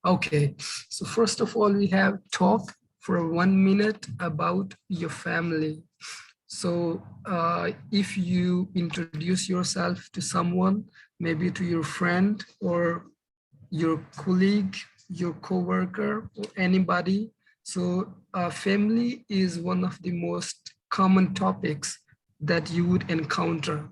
Okay, so first of all, we have talk for 1 minute about your family. So if you introduce yourself to someone, maybe to your friend or your colleague, your coworker, or anybody. So family is one of the most common topics that you would encounter.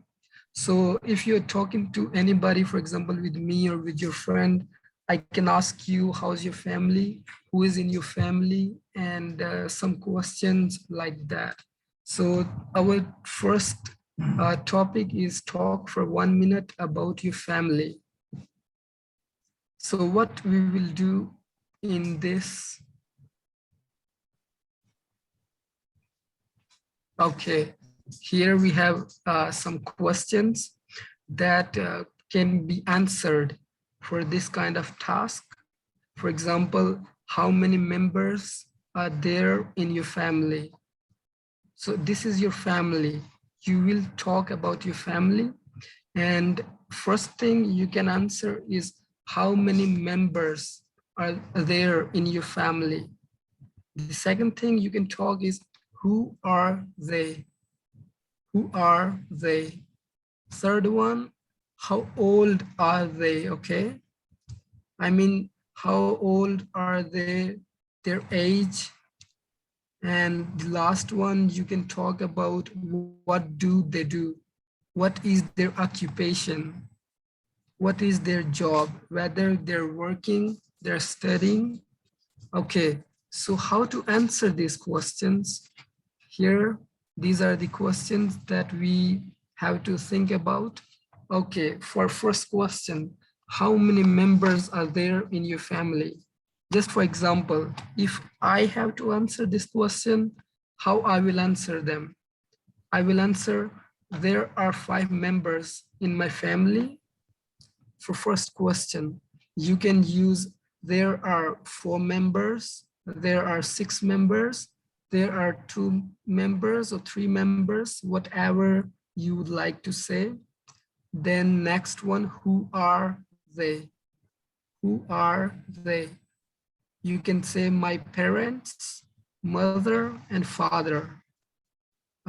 So if you're talking to anybody, for example, with me or with your friend, I can ask you, how's your family? Who is in your family? And some questions like that. So our first topic is talk for 1 minute about your family. So what we will do in this. Okay, here we have some questions that can be answered for this kind of task. For example, how many members are there in your family? So this is your family. You will talk about your family. And first thing you can answer is how many members are there in your family? The second thing you can talk is who are they? Who are they? Third one, how old are they? Okay. I mean, how old are they? Their age. And the last one, you can talk about what do they do? What is their occupation? What is their job? Whether they're working, they're studying. Okay, so how to answer these questions? Here, these are the questions that we have to think about. Okay, for first question, how many members are there in your family? Just for example, if I have to answer this question, how I will answer them? I will answer, there are 5 members in my family. For first question, you can use, there are 4 members, there are 6 members, there are 2 members or 3 members, whatever you would like to say. Then next one, who are they? Who are they? You can say my parents, mother and father.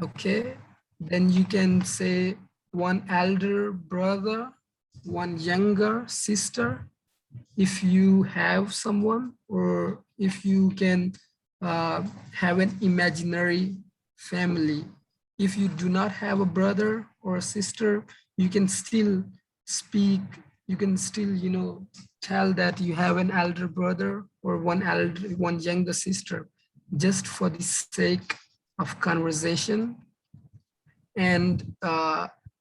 Okay, then you can say one elder brother, one younger sister, if you have someone, or if you can have an imaginary family. If you do not have a brother or a sister, you can still speak, you can still, tell that you have an elder brother or one younger sister, just for the sake of conversation. And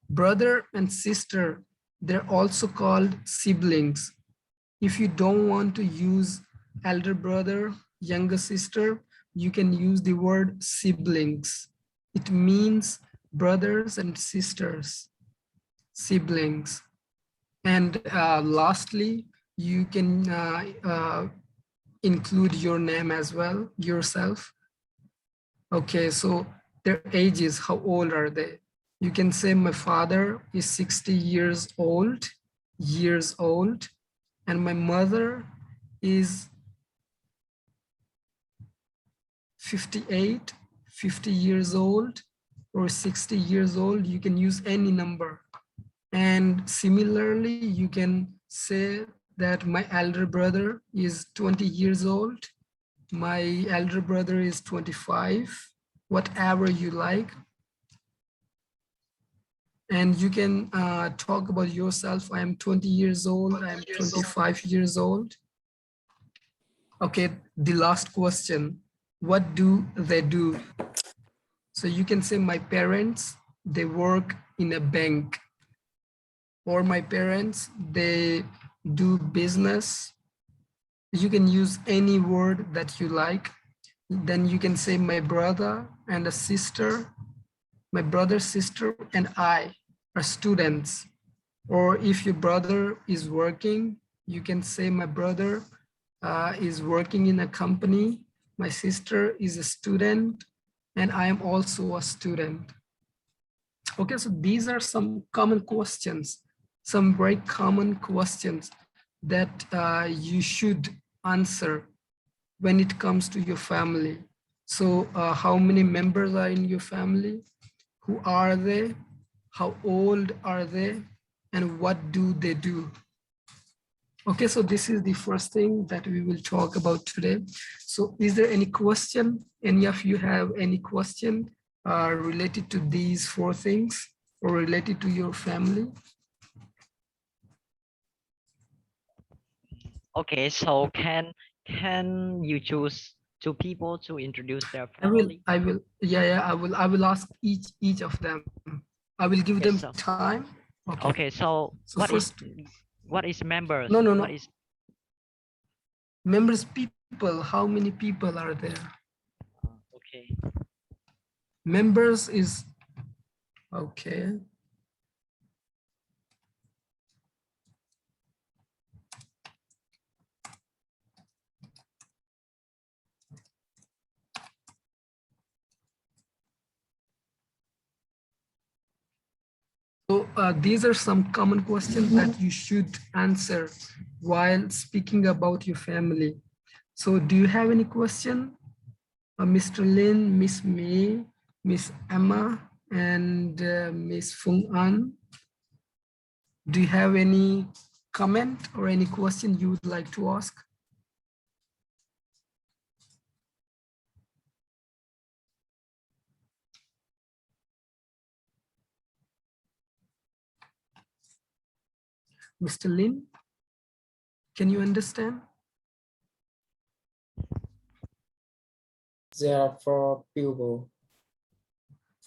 brother and sister, they're also called siblings. If you don't want to use elder brother, younger sister, you can use the word siblings. It means brothers and sisters, siblings. And lastly, you can include your name as well, yourself. Okay, so their ages, how old are they? You can say my father is 60 years old, and my mother is 58, 50 years old, or 60 years old. You can use any number. And similarly, you can say that my elder brother is 20 years old, my elder brother is 25, whatever you like. And you can talk about yourself. I am 20 years old, I am 25 years old. Okay, the last question, what do they do? So you can say my parents, they work in a bank. Or my parents, they do business. You can use any word that you like. Then you can say my brother and a sister, my brother, sister, and I are students. Or if your brother is working, you can say my brother is working in a company, my sister is a student, and I am also a student. Okay, so these are some common questions, some very common questions that you should answer when it comes to your family. So how many members are in your family? Who are they? How old are they? And what do they do? Okay, so this is the first thing that we will talk about today. So is there any question? Any of you have any question related to these four things or related to your family? Okay, so can you choose two people to introduce their family? Yeah, I will ask each of them. I will give them Okay, so time. Okay. okay, so So first, what is members? no, no, What no. is Members people, how many people are there? okay? Members is, okay. So these are some common questions that you should answer while speaking about your family. So do you have any question? Mr. Lin, Miss May, Miss Emma, and Miss Fung An? Do you have any comment or any question you would like to ask? Mr. Lin, can you understand? There are four people.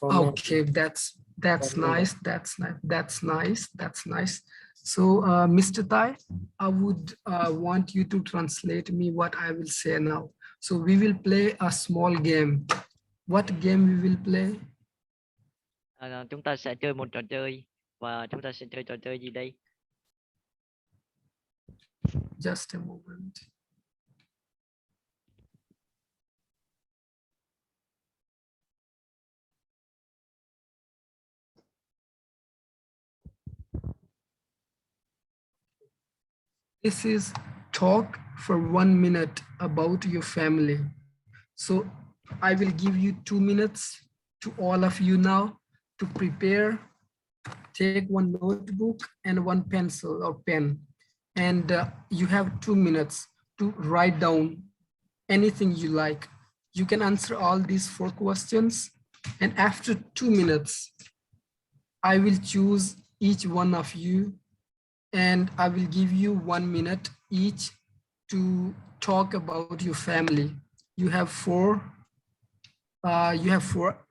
Okay, that's nice. That's nice. That's nice. That's nice. So, Mr. Tai, I would want you to translate me what I will say now. So we will play a small game. What game we will play? Chúng ta sẽ chơi một trò chơi và chúng ta sẽ chơi trò chơi gì đây? Just a moment. This is talk for 1 minute about your family. So I will give you 2 minutes to all of you now to prepare. Take one notebook and one pencil or pen. And you have 2 minutes to write down anything you like. You can answer all these four questions. And after 2 minutes, I will choose each one of you and I will give you 1 minute each to talk about your family. You have four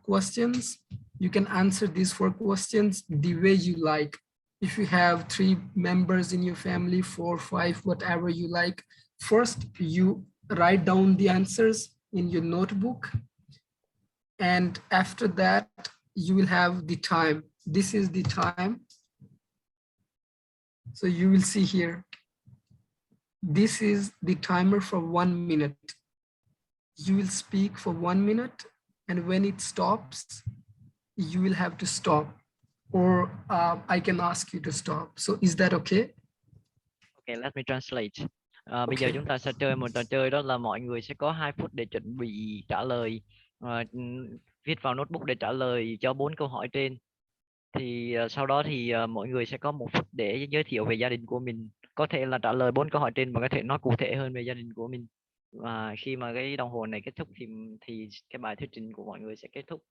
questions. You can answer these four questions the way you like. If you have 3 members in your family, 4, 5, whatever you like, first you write down the answers in your notebook. And after that, you will have the time. This is the time. So you will see here, this is the timer for 1 minute. You will speak for 1 minute, and when it stops, you will have to stop, or I can ask you to stop. So is that okay? Okay, let me translate. Bây giờ chúng ta sẽ chơi một trò chơi, đó là mọi người sẽ có 2 phút để chuẩn bị trả lời, viết vào notebook để trả lời cho 4 câu hỏi trên. Thì sau đó thì mọi người sẽ có 1 phút để giới thiệu về gia đình của mình, có thể là trả lời 4 câu hỏi trên và có thể nói cụ thể hơn về gia đình của mình. Và khi mà cái đồng hồ này kết thúc thì cái bài thuyết trình của mọi người sẽ kết thúc.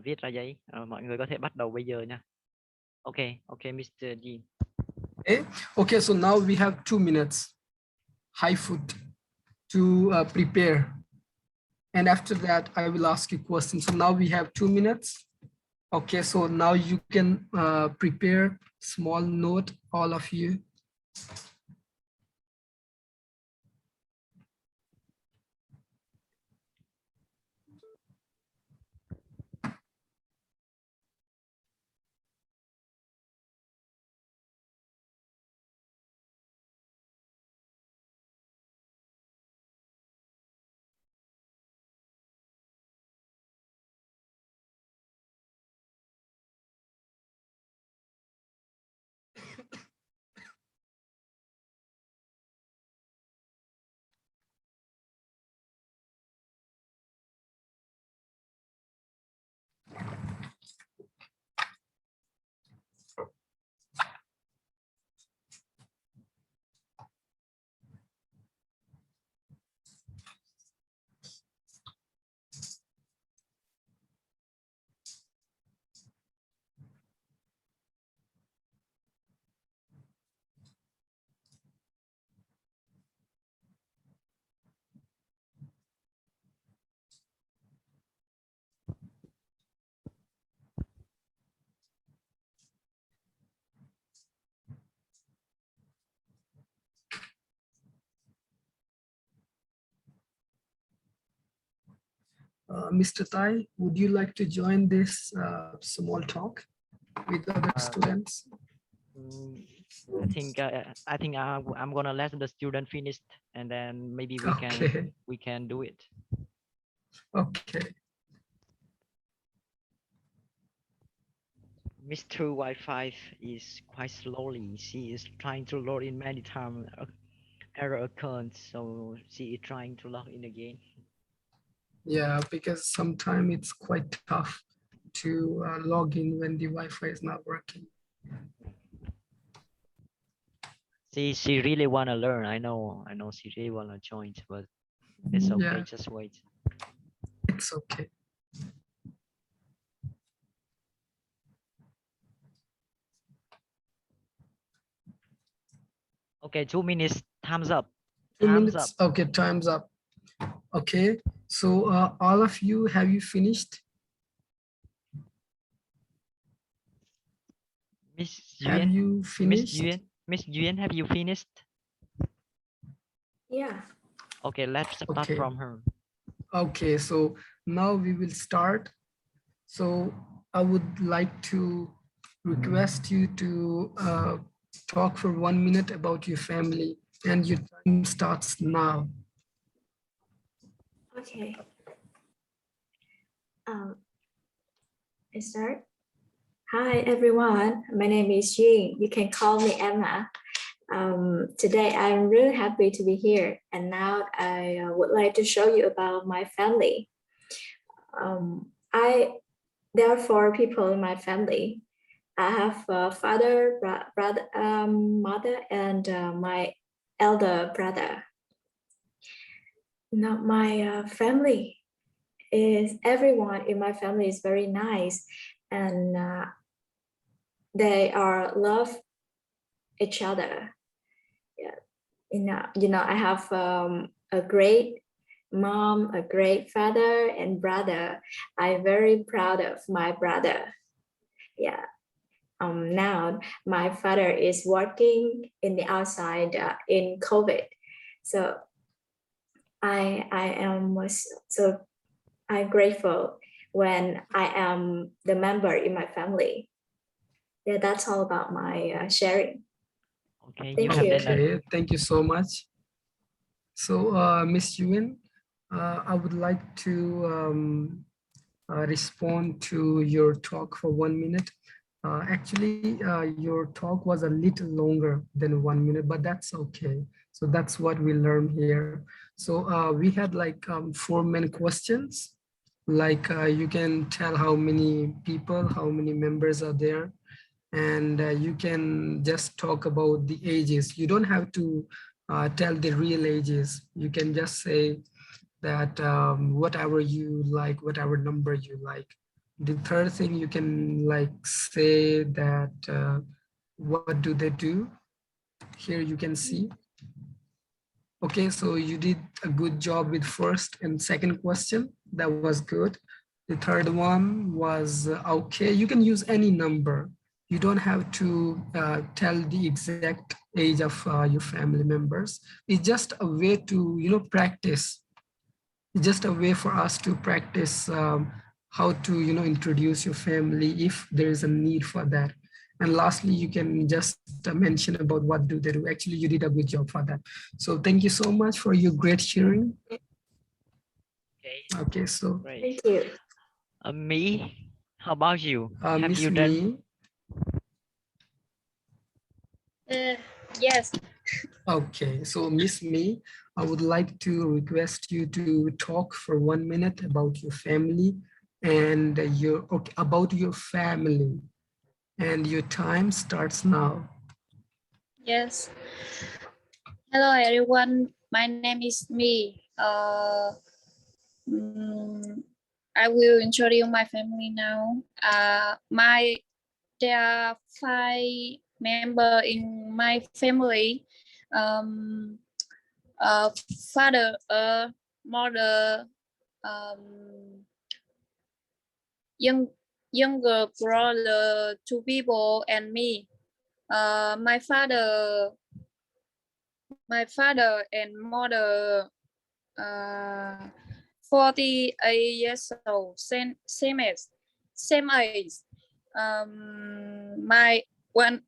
Viết ra giấy. Mọi người có thể bắt đầu bây giờ nha. Okay, Mr. G. Okay, so now we have 2 minutes, high foot, to prepare. And after that, I will ask you questions. So now we have 2 minutes. Okay, so now you can prepare small note, all of you. Mr. Tai, would you like to join this small talk with other students? Mm, I think I'm gonna let the student finish, and then maybe Okay, we can do it. okay. Mr. Wi-Fi is quite slowly. She is trying to load in many times. Error occurs, so she is trying to log in again. Yeah, because sometimes it's quite tough to log in when the Wi-Fi is not working. She really wanna learn. I know she really wanna join, but it's okay. Yeah, Just wait. it's okay. Okay, 2 minutes. Thumbs up. 2 minutes. Up. Okay, time's up. Okay, so all of you, have you finished? Miss Have Yuan. you Miss finished? Yuan. Miss Yuan, have you finished? Yeah. Okay, let's start Okay. from her. Okay, so now we will start. So I would like to request you to talk for 1 minute about your family, and your time starts now. Okay. I start. Hi everyone. My name is Jing. You can call me Emma. Today I'm really happy to be here, and now I would like to show you about my family. There are 4 people in my family. I have a father, brother, mother, and my elder brother. Now my family is everyone in my family is very nice, and they are love each other. Yeah, I have a great mom, a great father, and brother. I'm very proud of my brother. Yeah. Now my father is working in the outside in COVID, so I am so I'm grateful when I am the member in my family. Yeah, that's all about my sharing. Okay, Thank have you. Okay, thank you so much. So, Miss Ewin, I would like to respond to your talk for 1 minute. Actually, your talk was a little longer than 1 minute, but that's okay. So that's what we learned here. So we had like 4 main questions. Like you can tell how many people, how many members are there, and you can just talk about the ages. You don't have to tell the real ages. You can just say that whatever you like, whatever number you like. The third thing, you can like say that what do they do? Here you can see. Okay, so you did a good job with first and second question. That was good. The third one was okay. You can use any number. You don't have to tell the exact age of your family members. It's just a way to, practice. It's just a way for us to practice how to, introduce your family if there is a need for that. And lastly, you can just mention about what do they do. Actually, you did a good job for that. So thank you so much for your great sharing. Okay, so great. Thank you. Me, how about you? Have Miss you done? Me. Yes. Okay, so Miss Me, I would like to request you to talk for 1 minute about your family and about your family. And your time starts now. Yes. Hello, everyone. My name is Me. I will introduce my family now. There are 5 members in my family. Father, mother, young younger brother, 2 people, and me. My father and mother 48 years old, same age. My one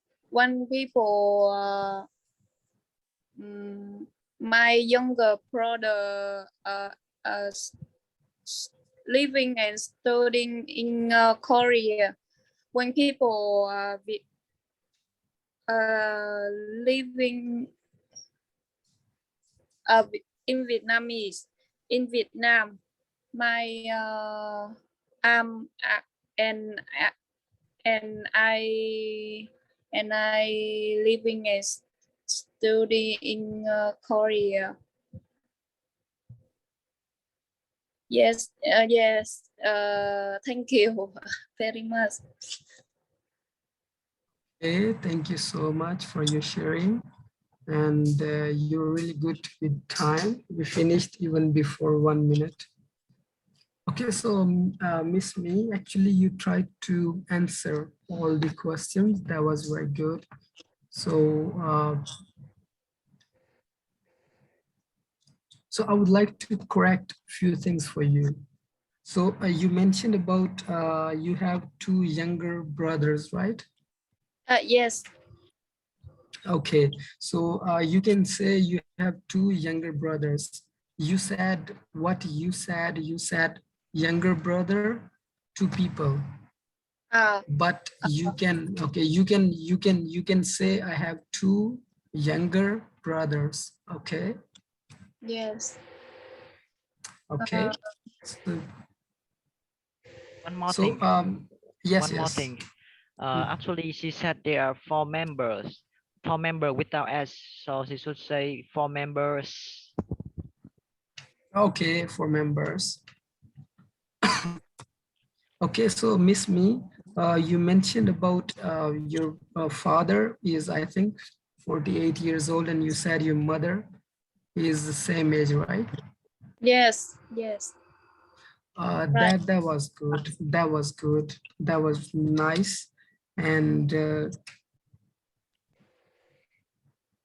people, my younger brother, living and studying in Korea. When people living in Vietnam, my and and I and I living and study in Korea. Yes, yes. Thank you very much. Okay, thank you so much for your sharing. And you're really good with time. We finished even before 1 minute. Okay, so Miss Me, actually you tried to answer all the questions. That was very good. So, so I would like to correct a few things for you. So you mentioned about you have 2 younger brothers, right? Yes. Okay, so you can say you have 2 younger brothers. You said what you said. You said younger brother, 2 people. But you can, okay, you can say I have 2 younger brothers. Okay. Yes. Okay. So, One more so thing. yes, One more yes. thing. Actually, she said there are 4 members. 4 members without S, so she should say 4 members. Okay, 4 members. Okay, so Miss Me, you mentioned about your father is, I think, 48 years old, and you said your mother is the same age, right? Yes. Yes. Right. That was good. That was good. That was nice. And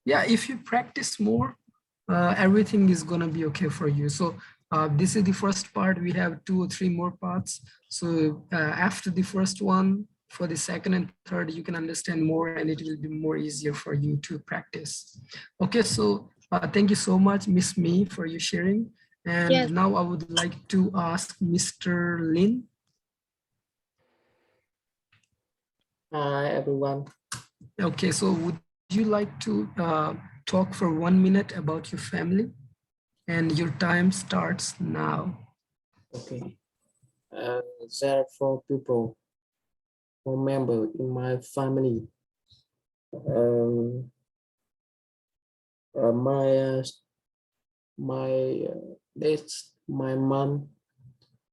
yeah, if you practice more, everything is gonna be okay for you. So this is the first part. We have 2 or 3 more parts. So after the first one, for the second and third, you can understand more and it will be more easier for you to practice. Okay, so thank you so much, Miss Me, for your sharing. And Yes. now I would like to ask Mr. Lin. Hi everyone. Okay, so would you like to talk for 1 minute about your family? And your time starts now. Okay. There are 4 people, 4 members in my family. My that's my mom,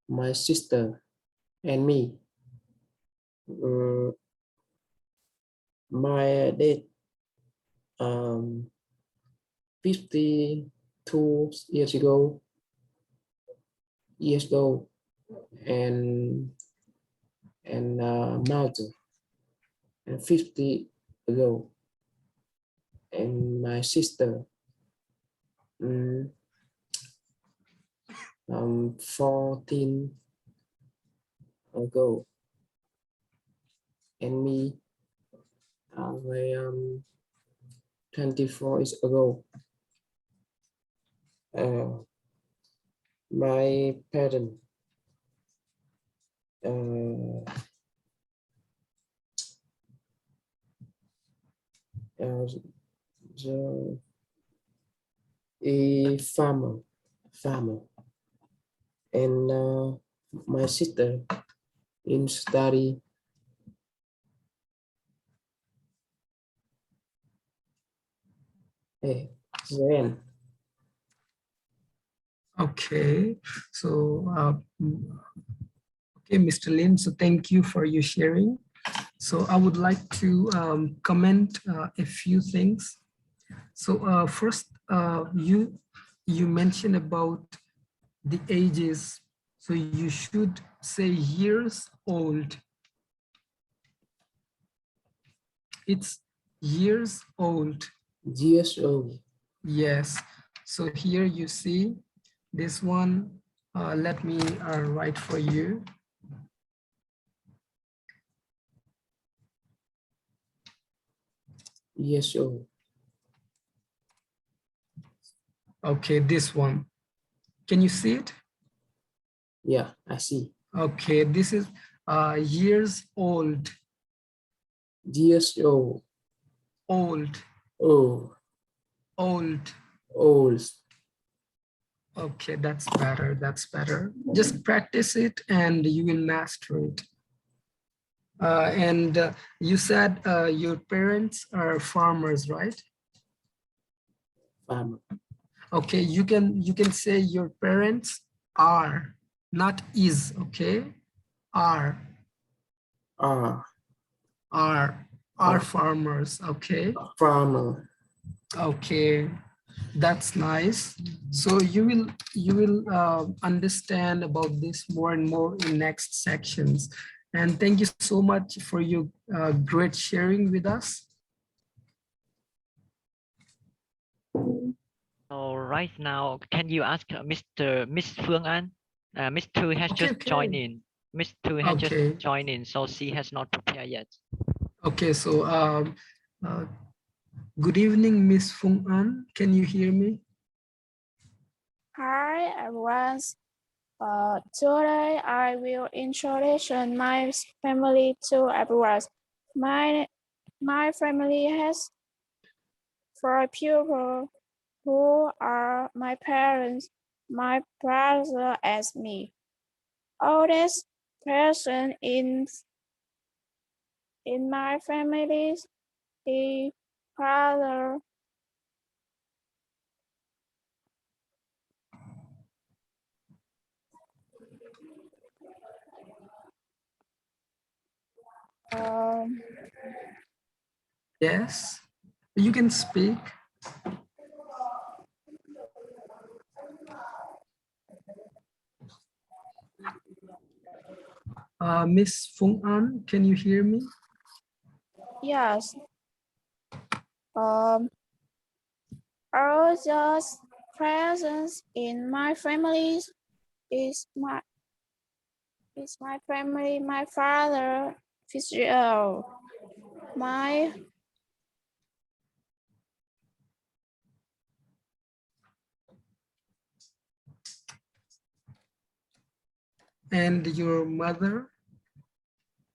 my sister, and me. My dad 52 years ago, and mother and 50 ago, and my sister 14 ago, and me I 24 years ago. My parents a farmer, and my sister in study. Hey, when? Okay, so okay, Mr. Lin, so thank you for your sharing. So I would like to comment a few things. So first, you mentioned about the ages. So you should say years old. It's years old. Years old. Yes. So here you see this one, Let me write for you. Years old. Okay, this one. Can you see it? Yeah, I see. Okay, this is years old. Years old. Old. Oh, Old. old. Okay, that's better. That's better. Just practice it and you will master it. And you said your parents are farmers, right? Farmer. Okay, you can say your parents are, not is, okay? Are Ah, are farmers, okay? farmer. Okay, that's nice. So you will understand about this more and more in next sections. And thank you so much for your great sharing with us. So right now, can you ask Miss Phương An? Miss Thu has Okay, just joined okay. in. Miss Thu has just Okay. joined in, so she has not prepared yet. Okay, so uh, good evening, Miss Fung An. Can you hear me? Hi everyone. Today I will introduce my family to everyone. My family has 4 people who are my parents, my brother, and me. Oldest person in my family is brother. Um, Yes, you can speak. Miss Fung An, can you hear me? yes. All those presents in my family is my family, my father, Israel, my And your mother?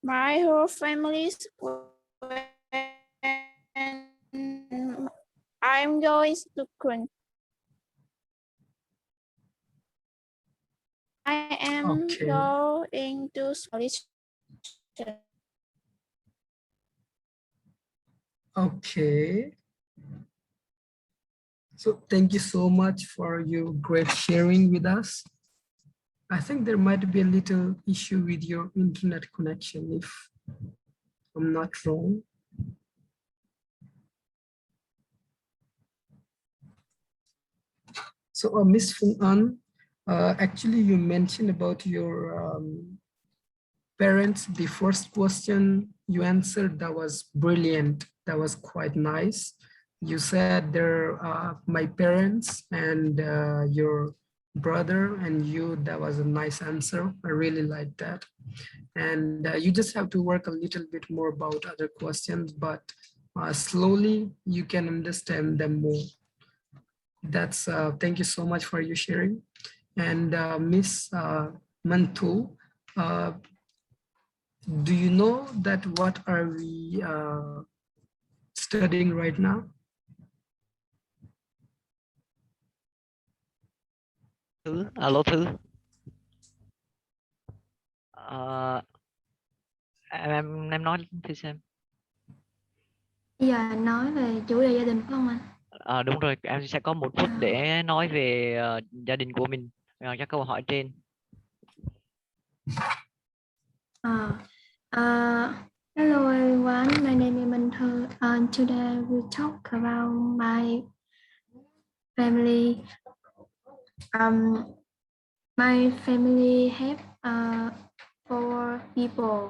my whole families when I'm going to Kun. I am Okay, going to college. okay. So thank you so much for your great sharing with us. I think there might be a little issue with your internet connection, if I'm not wrong. So Miss Fung An, actually you mentioned about your parents. The first question you answered, that was brilliant. That was quite nice. You said they're my parents and your brother and you. That was a nice answer. I really like that. And you just have to work a little bit more about other questions, but slowly you can understand them more. That's thank you so much for your sharing. And Miss Mantu, uh, do you know that what are we studying right now? Thứ, alo Thứ. Ờ, em nói thử xem. Bây giờ nói về chủ đề gia đình phải không anh? Đúng rồi, em sẽ có 1 phút để nói về gia đình của mình, các câu hỏi trên. Hello everyone, my name is Manthu and today we talk about my family. My family have 4 people.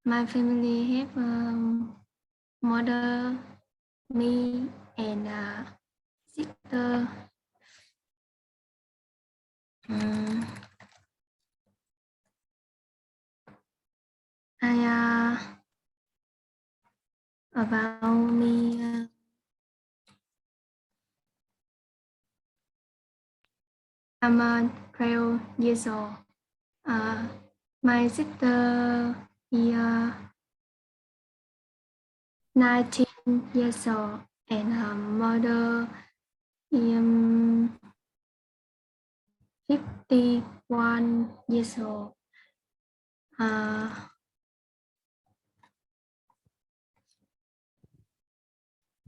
My family have mother, me, and sister. Um, I about me. I'm 12 years old. My sister is 19 years old, and her mother is 51 years old.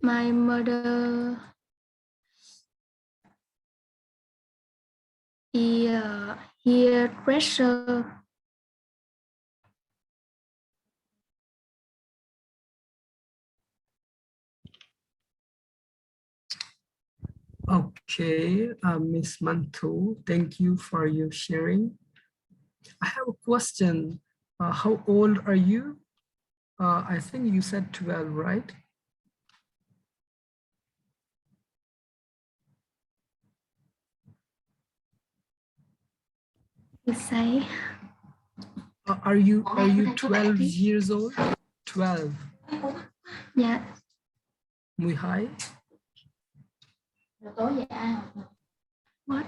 My mother is hairdresser. Okay, Miss Mantu, thank you for your sharing. I have a question. How old are you? I think you said 12, right? You say? Are you 12 years old? 12. Yeah. 12. What?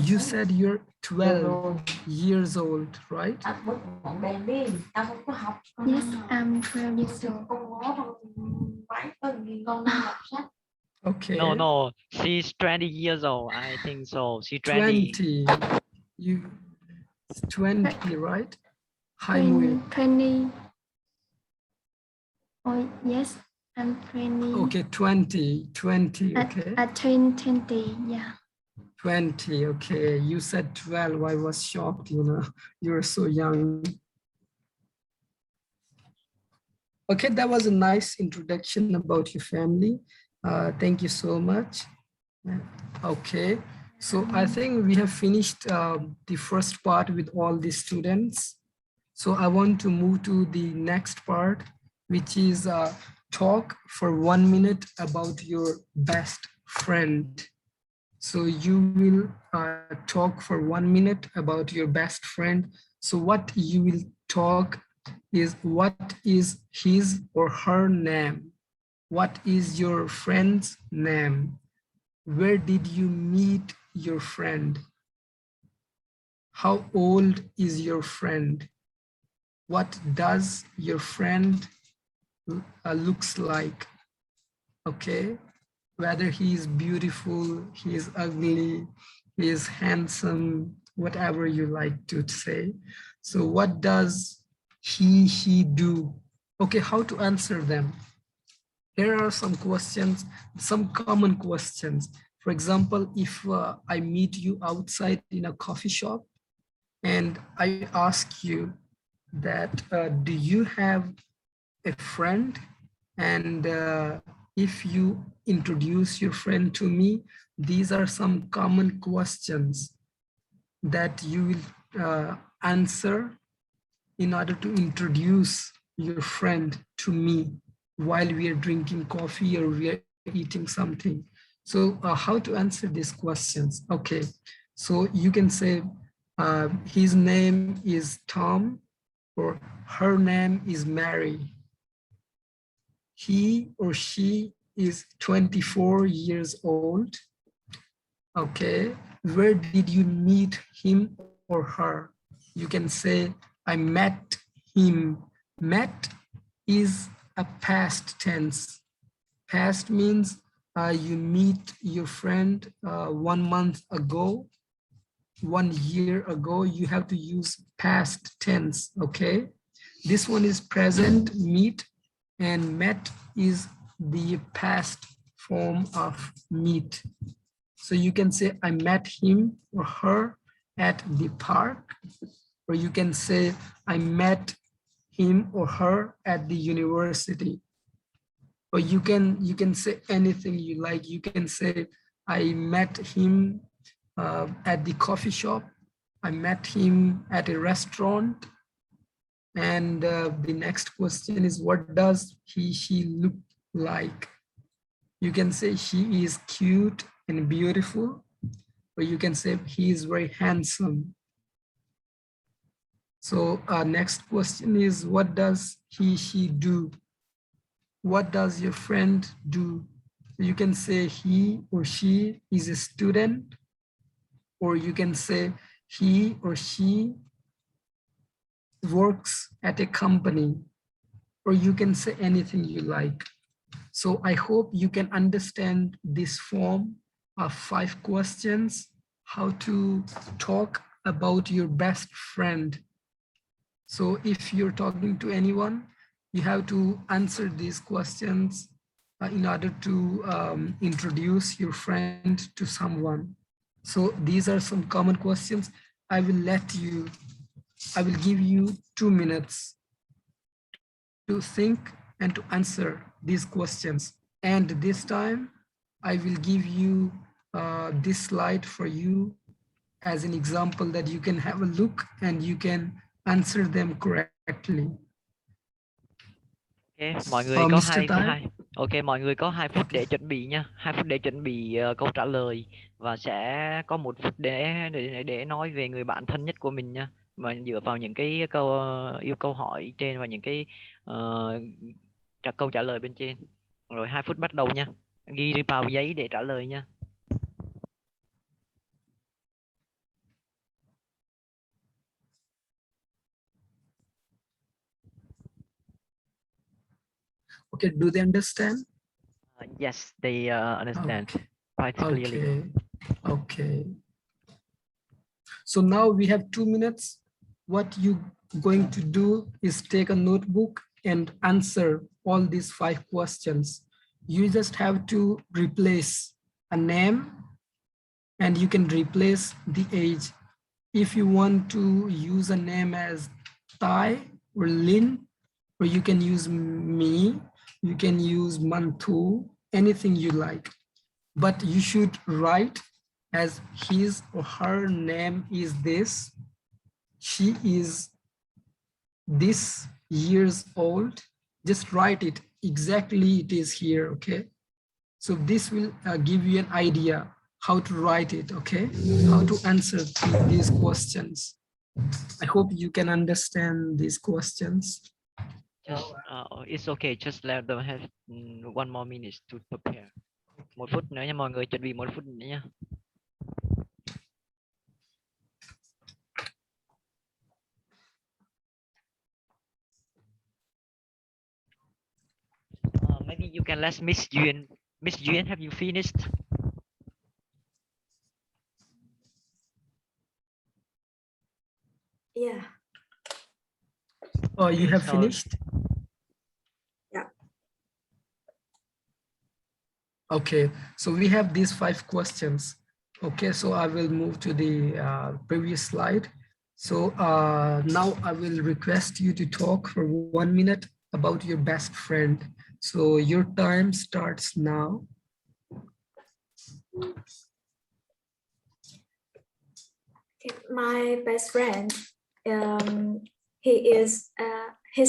You said you're 12 years old, right? Yes, I'm 12 years old. Okay. No, she's 20 years old. I think so. She's 20. 20. You 20, right? Hi, 20, Mui. 20. Oh, yes, I'm 20. Okay, 20, okay. At 20, yeah. 20, okay. You said 12, I was shocked, you know, you're so young. Okay, that was a nice introduction about your family. Thank you so much. Okay, so I think we have finished the first part with all the students. So I want to move to the next part, which is talk for 1 minute about your best friend. So you will talk for 1 minute about your best friend. So what you will talk is what is his or her name? What is your friend's name? Where did you meet your friend? How old is your friend? What does your friend looks like? Okay, whether he is beautiful, he is ugly, he is handsome, whatever you like to say. So what does he do? Okay, how to answer them? Here are some questions, some common questions. For example, if I meet you outside in a coffee shop and I ask you that, do you have a friend? And if you introduce your friend to me, these are some common questions that you will answer in order to introduce your friend to me while we are drinking coffee or we are eating something. So how to answer these questions? Okay, so you can say his name is Tom or her name is Mary. He or she is 24 years old. Okay, where did you meet him or her? You can say, I met him. Met is a past tense. Past means you meet your friend 1 month ago, 1 year ago. You have to use past tense, okay? This one is present, meet, and met is the past form of meet. So you can say, I met him or her at the park, or you can say, I met him or her at the university. Or you can say anything you like. You can say, I met him at the coffee shop. I met him at a restaurant. And the next question is, what does she look like? You can say she is cute and beautiful, or you can say he is very handsome. So next question is, what does she do? What does your friend do? You can say he or she is a student, or you can say he or she works at a company, or you can say anything you like. So I hope you can understand this form of 5 questions, how to talk about your best friend. So if you're talking to anyone, you have to answer these questions in order to introduce your friend to someone. So these are some common questions. I will give you 2 minutes to think and to answer these questions. And this time I will give you this slide for you as an example that you can have a look and you can answer them correctly. Ok, mọi người có Mr. Tai? Ok, mọi người có 2 phút để chuẩn bị nha, 2 phút để chuẩn bị câu trả lời, và sẽ có 1 phút để nói về người bạn thân nhất của mình nha, và dựa vào những cái yêu câu hỏi trên và những cái câu trả lời bên trên. Rồi 2 phút bắt đầu nha, ghi vào giấy để trả lời nha. Okay, do they understand? Yes, they understand quite clearly. Okay. Okay. So now we have 2 minutes. What you going to do is take a notebook and answer all these 5 questions. You just have to replace a name and you can replace the age. If you want to use a name as Tai or Lin, or you can use me, you can use Mantu, anything you like. But you should write as his or her name is this, she is this years old. Just write it exactly, it is here, okay? So this will give you an idea how to write it, okay? How to answer these questions. I hope you can understand these questions. Just, it's okay, just let them have 1 more minute to prepare. 1 phút nữa nha, mọi người chuẩn bị 1 phút nữa nha. Maybe you can let Miss Yuan. Miss Yuan, have you finished? Yeah. Oh, you Okay, have so finished? Yeah. Okay, so we have these 5 questions. Okay, so I will move to the previous slide. So now I will request you to talk for 1 minute about your best friend. So your time starts now. Okay, my best friend, his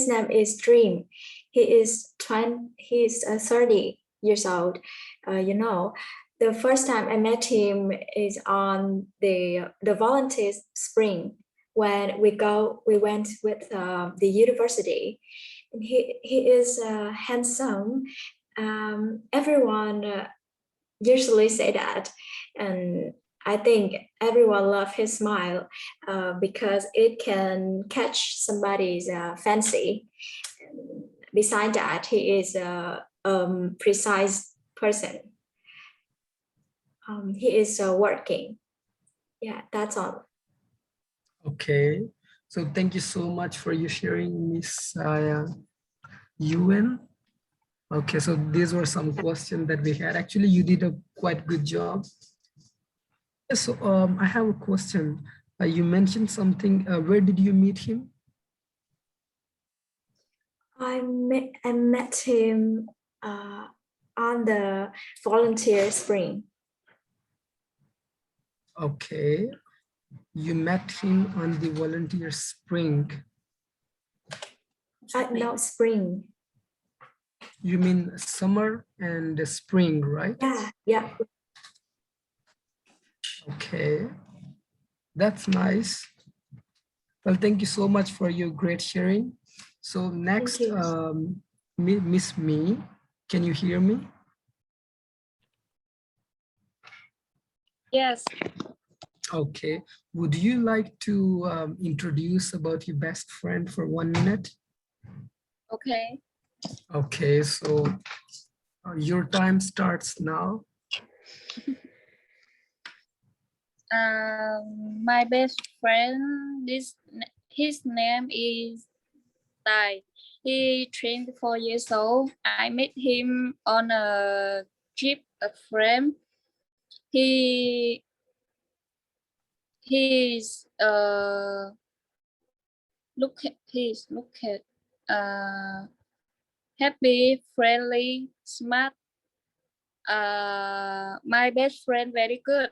name is Dream. He is 30 years old. You know, the first time I met him is on the volunteer spring when we went with the university. And he is handsome. Everyone usually say that, and I think everyone loves his smile because it can catch somebody's fancy. And besides that, he is a precise person. He is working. Yeah, that's all. Okay, so thank you so much for you sharing, Miss Ewin. Okay, so these were some questions that we had. Actually, you did a quite good job. So I have a question. You mentioned something. Where did you meet him? I met him on the volunteer spring. Okay, you met him on the volunteer spring. No, spring. You mean summer and the spring, right? Yeah. Okay, that's nice. Well, thank you so much for your great sharing. So next, you. Miss Me, can you hear me? Yes. Okay, would you like to introduce about your best friend for 1 minute? Okay. Okay, so your time starts now. My best friend, his name is Tai. He 24 years old. I met him on a trip, a friend. He's look at happy, friendly, smart. My best friend very good.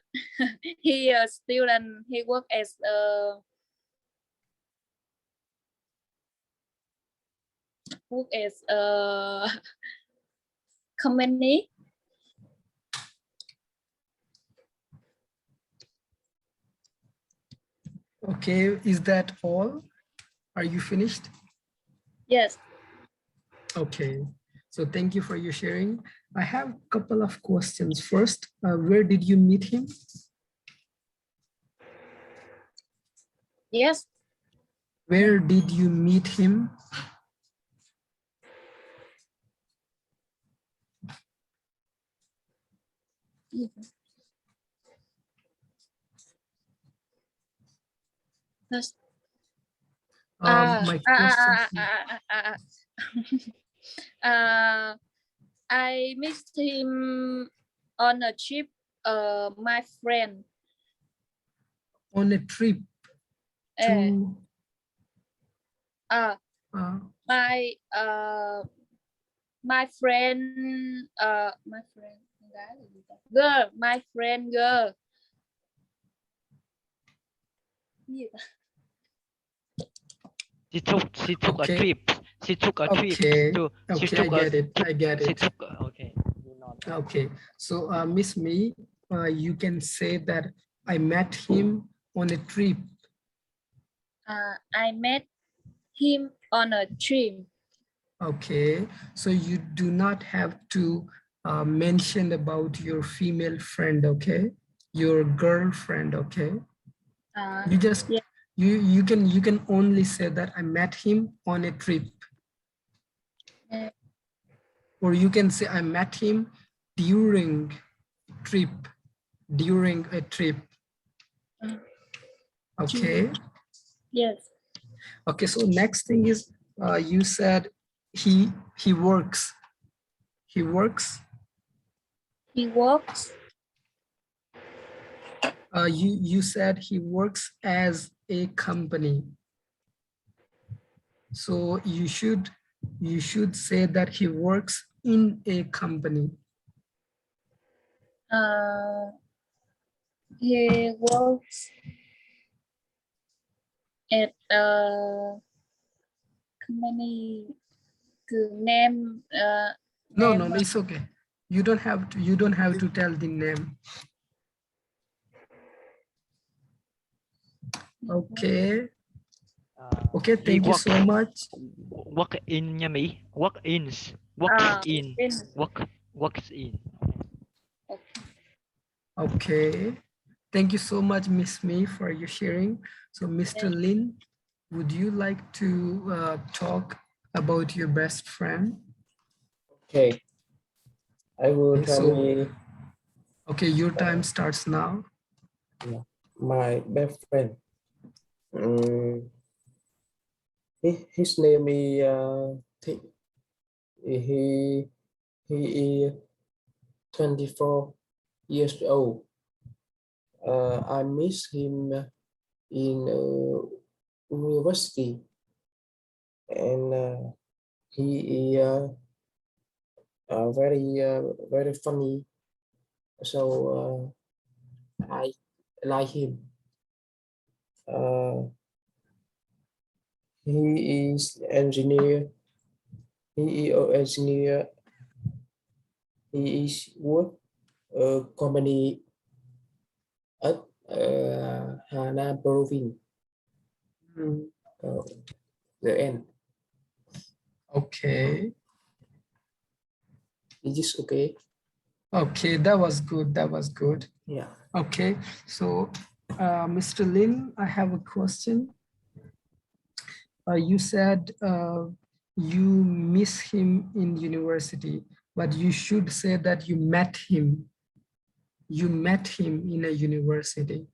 He a student. He work as a company. Okay, is that all? Are you finished? Yes. Okay, so thank you for your sharing. I have a couple of questions. First, where did you meet him? Yes. Where did you meet him? Yes. My question. I missed him on a trip. My friend. On a trip to. My my friend. My friend. Girl. My friend girl. She took Okay. a trip. She took a trip Okay. to. She Okay, I took get a. it. I get She it. took. Okay. Okay. So, Miss Me, you can say that I met him on a trip. I met him on a trip. Okay. So you do not have to mention about your female friend. Okay. Your girlfriend. Okay. You just Yeah. you can only say that I met him on a trip, or you can say I met him during trip, during a trip. Okay. Yes. Okay. So next thing is you said he works. He works. He works. You said he works as a company. So you should say that he works in a company. He works at a company. Name. No, it's okay. You don't have to tell the name. Okay. Okay, thank you so much. Work in nha Mỹ. Works in. Works in. Okay. Thank you so much, Miss Me, for your sharing. So, Mr. Lin, would you like to talk about your best friend? Okay. I will tell me. Okay, your time starts now. My best friend. His name is he is 24 years old. I miss him in university, and he is very funny. So I like him. He is engineer. He is an engineer. He is work a company at Hà province. The end. Okay. Is this okay? Okay, that was good. That was good. Yeah. Okay, so Mr. Lin, I have a question. You said you miss him in university, but you should say that you met him. You met him in a university.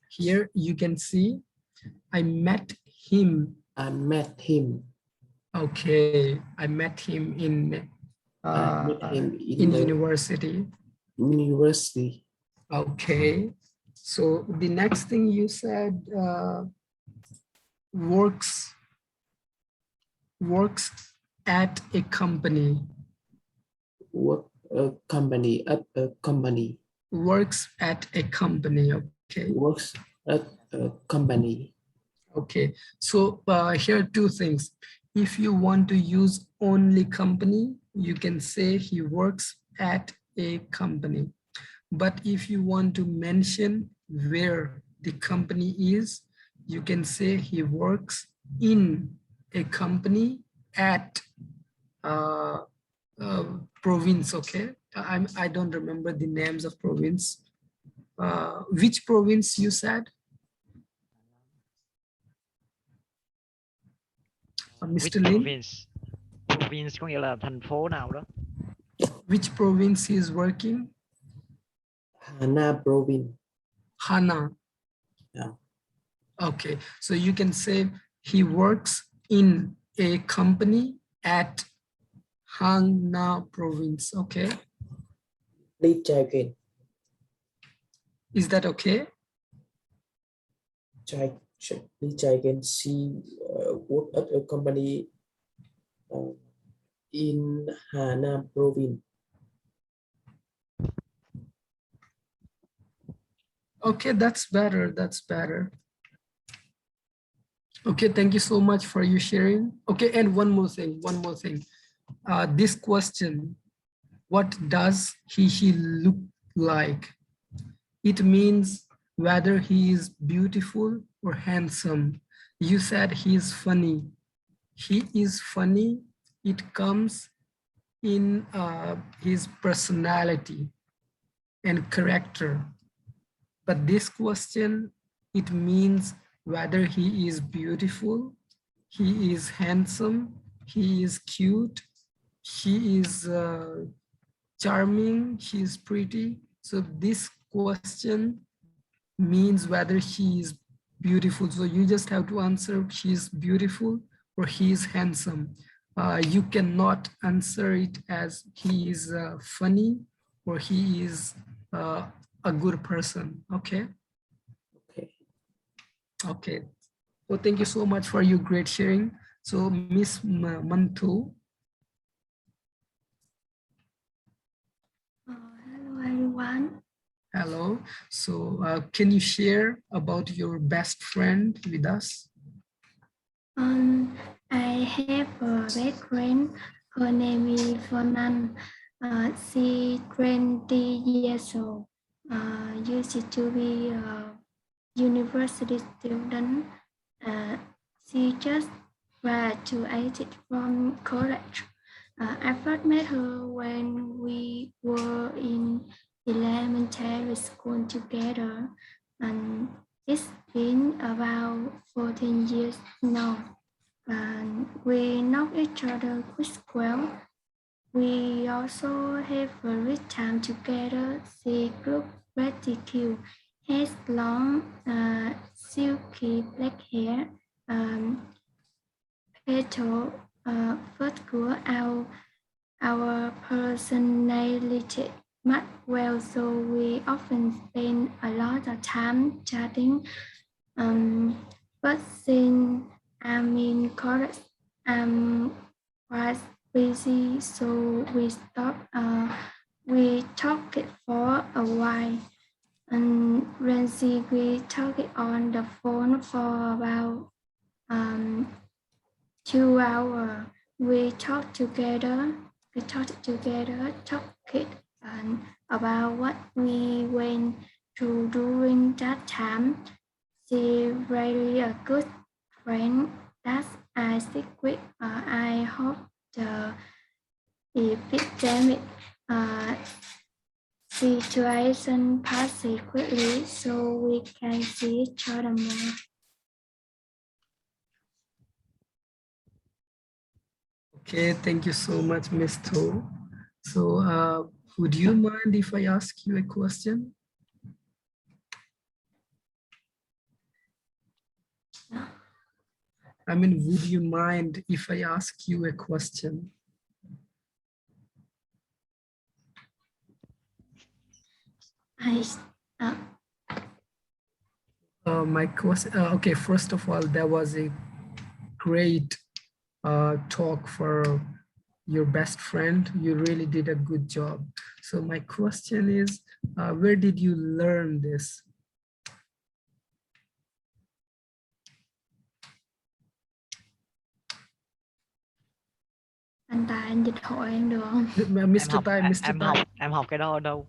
Here you can see, I met him. I met him. Okay, I met him in in the university. university. Okay, so the next thing you said, works at a company. Work a company at a company. Works at a company. Okay. Works at a company. Okay. So here are two things. If you want to use only company, you can say he works at a company. But if you want to mention where the company is, you can say he works in a company at province. Okay, I don't remember the names of province. Which province you said? Which Mr. Lin? province? Province có nghĩa là thành phố nào đó. Which province he is working? Hà province. Hana. Yeah. Okay, so you can say he works in a company at Hana province. Okay. Please try again. Is that okay? Please try again. She work at a company in Hà province. Okay, that's better. That's better. Okay, thank you so much for you sharing. Okay, and one more thing. This question, what does he look like? It means whether he is beautiful or handsome. You said he is funny. He is funny. It comes in his personality and character. But this question, it means whether he is beautiful, he is handsome, he is cute, he is charming, he is pretty. So this question means whether he is beautiful. So you just have to answer he is beautiful or he is handsome. You cannot answer it as he is funny or he is a good person. Okay. Okay. Okay. Well, thank you so much for your great sharing. So Miss Mantu. Hello everyone. Hello. So can you share about your best friend with us? I have a best friend. Her name is Vonan. She 20 years old. Used to be a university student. She just graduated from college. I first met her when we were in elementary school together, and it's been about 14 years now. And we know each other quite well. We also have a great time together. She looks pretty cute, has long, silky black hair. Petal, first grew out our personality much well, so we often spend a lot of time chatting. But since I'm in college, I'm quite busy, so we stopped. We talked for a while. And Renzi, we talked on the phone for about 2 hours. We talked together. Talked about what we went through during that time. She really a good friend that I stick with. I hope the epidemic situation passes quickly so we can see each other more. Okay, thank you so much, Miss To. So would you mind if I ask you a question? I mean, would you mind if I ask you a question? My question, okay, first of all, that was a great talk for your best friend. You really did a good job. So my question is, where did you learn this? Anh Tài, anh dịch hộ em được không? Mr. Tai, Mr. Tai. Em học cái đó ở đâu?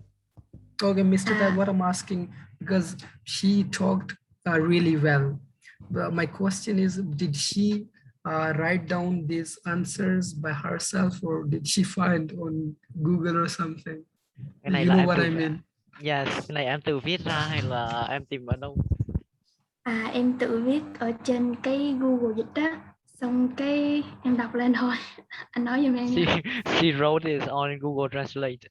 Okay, Mr. Tai, what I'm asking, because she talked really well. But my question is, did she write down these answers by herself or did she find on Google or something? Cái này You là know em what tự I mean? Yes, cái này em tự viết ra hay là em tìm ở đâu? Em tự viết ở trên cái Google dịch đó, xong cái em đọc lên thôi. Anh nói giùm em nha. She wrote this on Google Translate.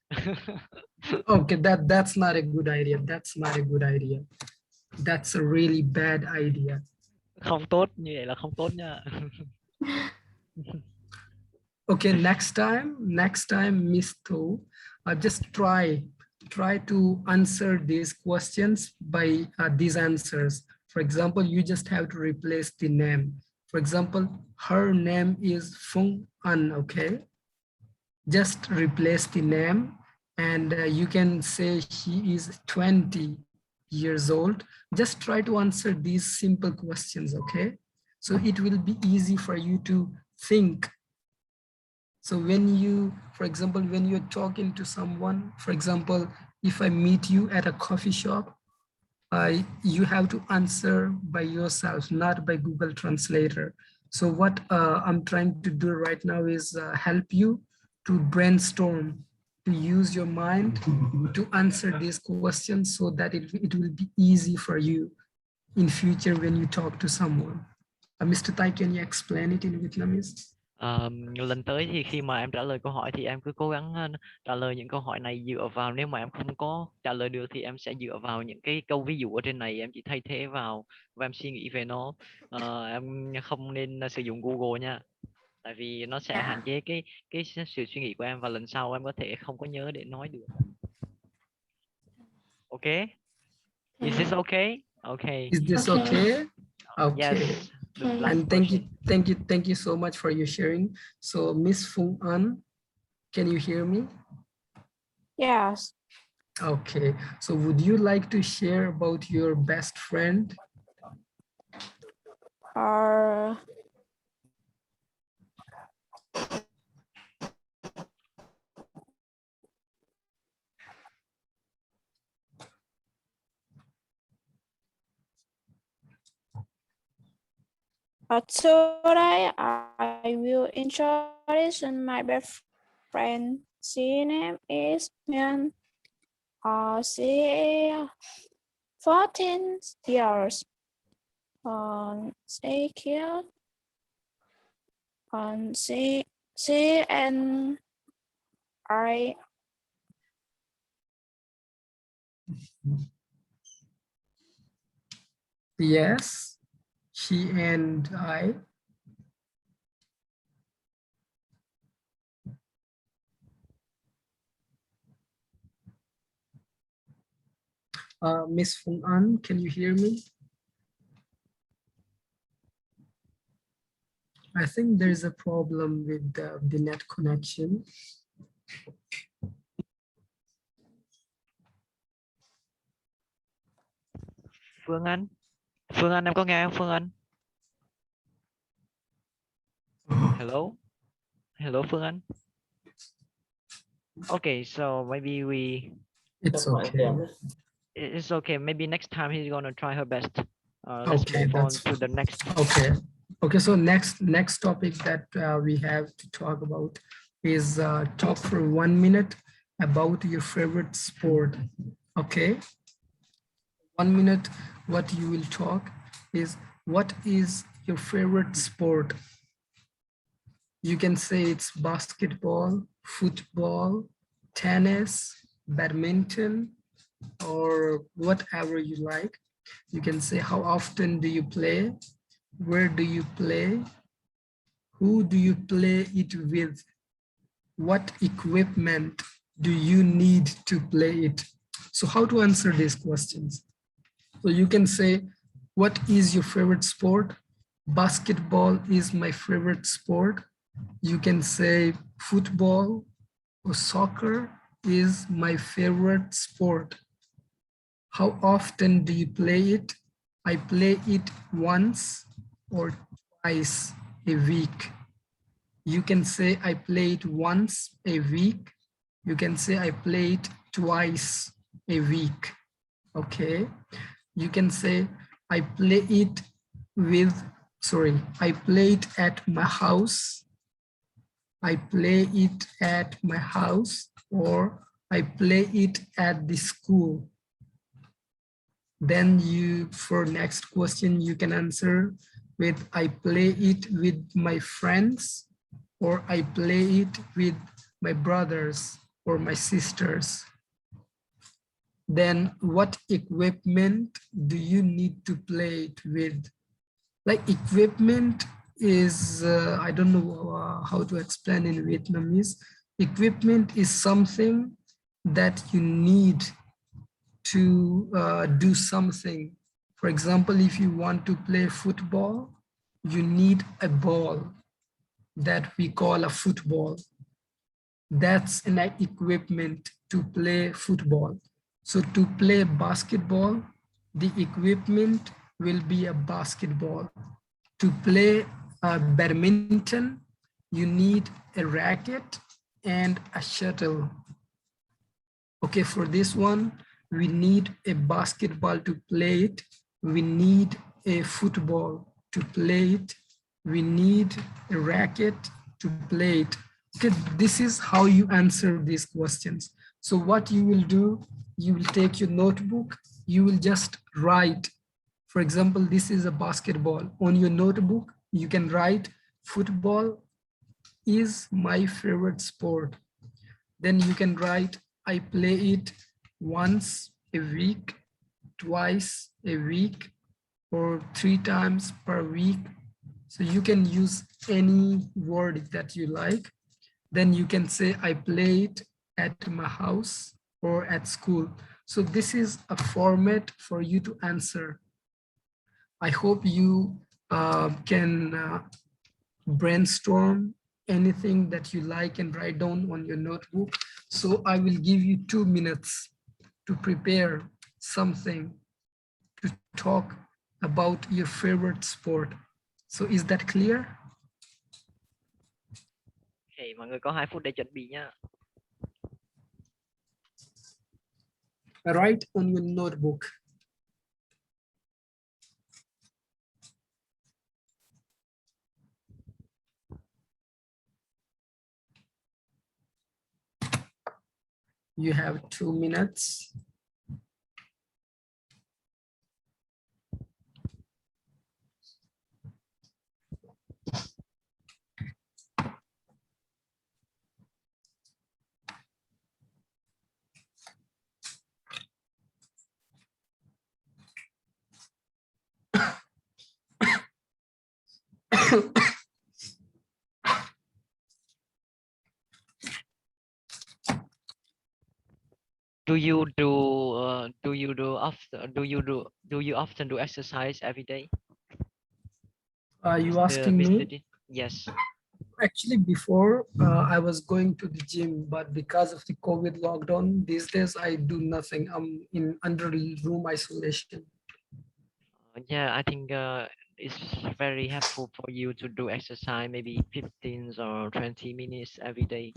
Okay, that's not a good idea. That's not a good idea. That's a really bad idea. Không tốt, như vậy là không tốt nha. Okay, next time, Miss To, just try to answer these questions by these answers. For example, you just have to replace the name. For example, her name is Fung An, okay? Just replace the name and you can say she is 20 years old. Just try to answer these simple questions, okay? So it will be easy for you to think. So when you, for example, when you're talking to someone, for example, if I meet you at a coffee shop, you have to answer by yourself, not by Google Translator. So what I'm trying to do right now is help you to brainstorm, to use your mind to answer these questions so that it will be easy for you in future when you talk to someone. Mr. Tai, can you explain it in Vietnamese? Lần tới thì khi mà em trả lời câu hỏi thì em cứ cố gắng trả lời những câu hỏi này dựa vào, nếu mà em không có trả lời được thì em sẽ dựa vào những cái câu ví dụ ở trên này, em chỉ thay thế vào và em suy nghĩ về nó. Em không nên sử dụng Google nha, tại vì nó sẽ hạn chế cái sự suy nghĩ của em và lần sau em có thể không có nhớ để nói được. Okay? Is this okay? Okay. Is this okay? Okay. Yes. And thank you so much for your sharing. So Miss Fung An, can you hear me? Yes. Okay, so would you like to share about your best friend? Today I will introduce my best friend. She name is Mian. She is 14 years. She cute. She and I. Yes, she and I. Miss Fung An, can you hear me? I think there's a problem with the net connection. Phương Anh. Phương Anh em có nghe không Phương Anh? Hello. Hello Phương Anh. Okay, so maybe It's okay. it's okay. Maybe next time he's gonna try her best. Let's Okay, move on that's to the next. okay. Okay, so next topic that we have to talk about is talk for 1 minute about your favorite sport. Okay, 1 minute. What you will talk is what is your favorite sport? You can say it's basketball, football, tennis, badminton, or whatever you like. You can say how often do you play, where do you play, who do you play it with, what equipment do you need to play it. So how to answer these questions? So you can say, what is your favorite sport? Basketball is my favorite sport. You can say football or soccer is my favorite sport. How often do you play it? I play it once or twice a week. You can say I play it once a week. You can say I play it twice a week. Okay. You can say I play it I play it at my house. I play it at my house, or I play it at the school. Then for next question, you can answer with I play it with my friends, or I play it with my brothers or my sisters. Then what equipment do you need to play it with? Like equipment is, I don't know how to explain in Vietnamese. Equipment is something that you need to do something. For example, if you want to play football, you need a ball that we call a football. That's an equipment to play football. So to play basketball, the equipment will be a basketball. To play badminton, you need a racket and a shuttle. Okay, for this one, we need a basketball to play it. We need a football to play it. We need a racket to play it. Okay, this is how you answer these questions. So what you will do, you will take your notebook, you will just write. For example, this is a basketball. On your notebook, you can write football is my favorite sport. Then you can write I play it once a week, twice a week, or 3 times per week. So you can use any word that you like. Then you can say I play it at my house or at school. So this is a format for you to answer. I hope you can brainstorm anything that you like and write down on your notebook. So I will give you 2 minutes to prepare something to talk about your favorite sport. So is that clear? Okay, mọi người có 2 phút để chuẩn bị nha. Write on your notebook. You have 2 minutes. Do you often do exercise every day? Are you asking me? Yes. Actually, before I was going to the gym, but because of the COVID lockdown, these days I do nothing. I'm in under room isolation. Yeah, I think it's very helpful for you to do exercise, maybe 15 or 20 minutes every day.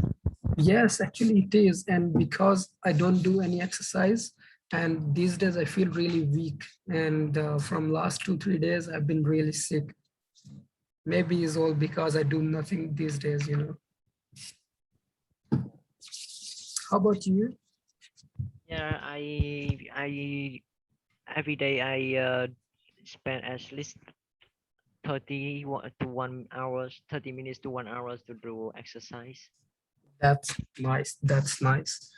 Yes, actually it is. And because I don't do any exercise, and these days I feel really weak. And from last 2, 3 days, I've been really sick. Maybe it's all because I do nothing these days, you know. How about you? Yeah, I every day I spend at least to 1 hours, 30 minutes to 1 hours to do exercise. That's nice. That's nice.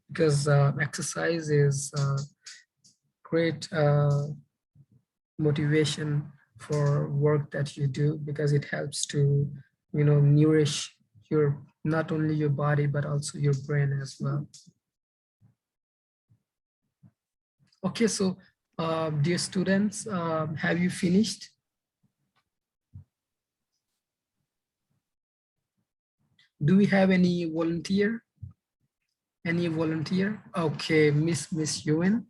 Because exercise is great motivation for work that you do, because it helps to, you know, nourish your, not only your body, but also your brain as well. Okay, so dear students, have you finished? Do we have any volunteer? Any volunteer? Okay, Miss Ewin,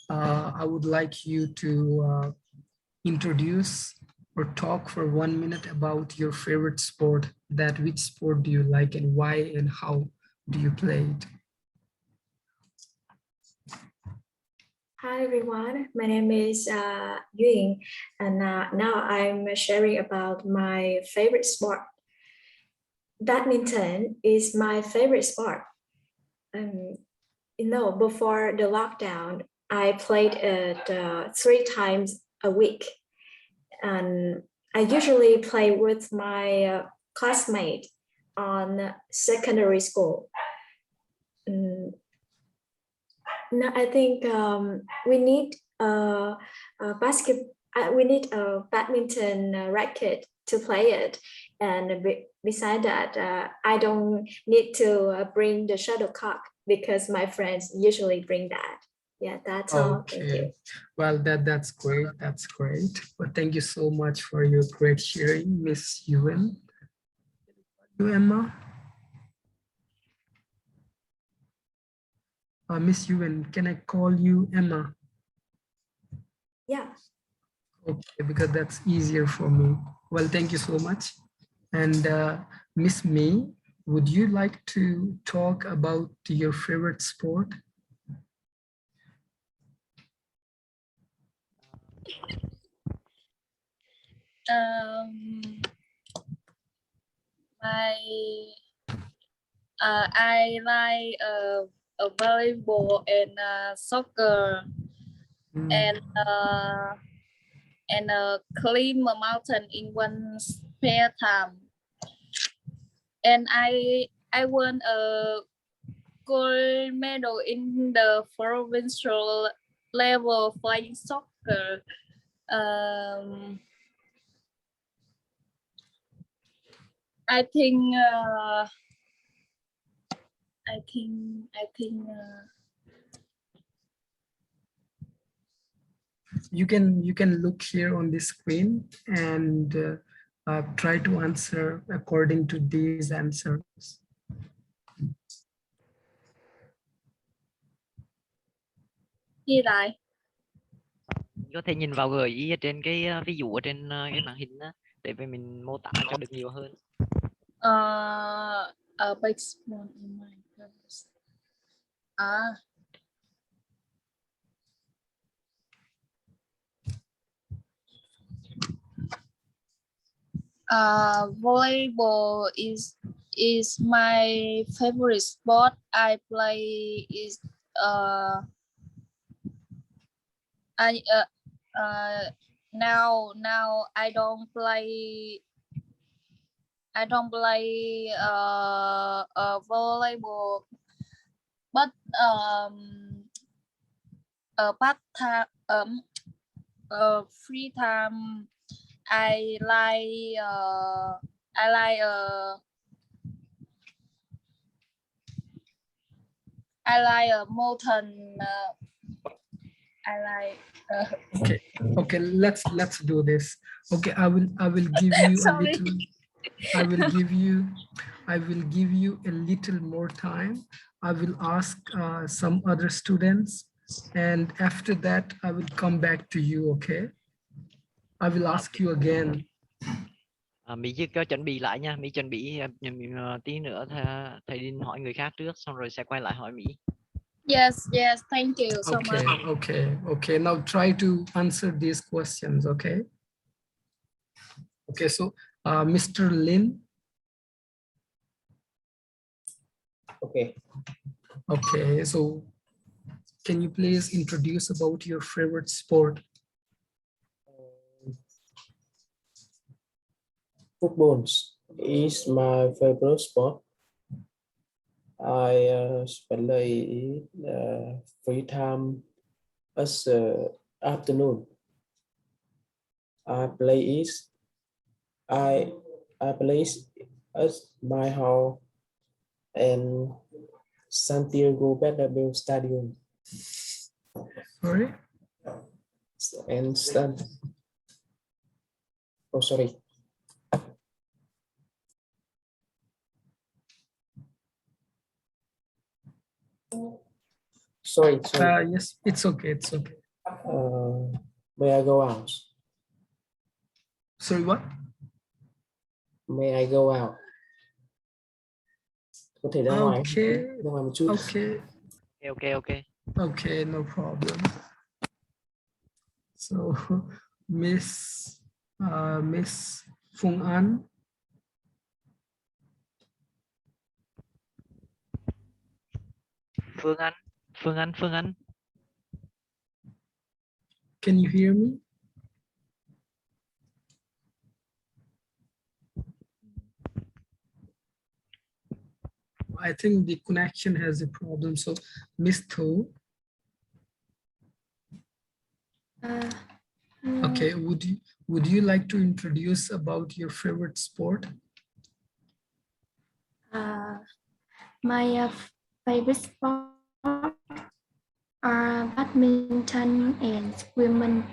I would like you to introduce or talk for 1 minute about your favorite sport. That which sport do you like and why and how do you play it? Hi everyone, my name is Ewin, and now I'm sharing about my favorite sport. Badminton is my favorite sport. You know, before the lockdown, I played it 3 times a week, and I usually play with my classmate on secondary school. No, I think we need a basket. We need a badminton racket to play it, and beside that, I don't need to bring the shuttlecock because my friends usually bring that. Yeah, that's all. Thank you. Okay, well, that's great. That's great. But thank you so much for your great sharing, Miss Ewan. You, Emma? Miss Ewan, can I call you Emma? Yeah. Okay, because that's easier for me. Well, thank you so much. And Miss May, would you like to talk about your favorite sport? My I like volleyball and soccer Mm, and climb a mountain in one spare time. And I won a gold medal in the provincial level flying soccer. I think I think you can look here on the screen and try to answer according to these answers. Gì lại? Có thể nhìn vào gợi ý ở trên cái ví dụ ở trên cái màn hình đó, để mình mô tả cho được nhiều hơn. A big spoon in my purse. Volleyball is my favorite sport. I play is now I don't play volleyball, but part time free time I like molten. Okay, let's do this. Okay, I will give you a Sorry. little, I will give you a little more time. I will ask some other students, and after that I will come back to you. Okay. I will ask you again. Mỹ chỉ có chuẩn bị lại nha, Mỹ chuẩn bị tí nữa thầy đi hỏi người khác trước, xong rồi sẽ quay lại hỏi Mỹ. Yes, yes, thank you so Okay, much. okay. Now try to answer these questions, okay? Okay, so Mr. Lin. Okay. Okay, so can you please introduce about your favorite sport? Football is my favorite sport. I play free time as afternoon. I play at my house and Santiago Bernabeu Stadium Sorry? and oh sorry. Sorry. Yes, it's okay. May I go out? Sorry, what? May I go out? Có thể ra ngoài một chút. Okay, no problem. So, Miss Phương An. Phương Anh. Can you hear me? I think the connection has a problem. So, Miss Thu. Okay, would you like to introduce about your favorite sport? My favorite sport are badminton and swimming.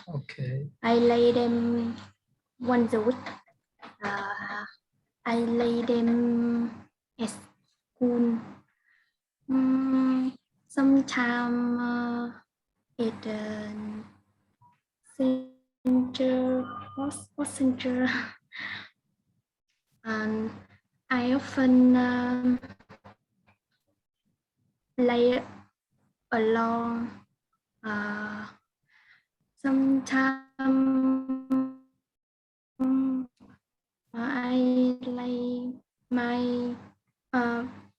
Okay. I play them once a week. I play them at school. Sometimes at the center, sports center. And I often play along. Sometimes I play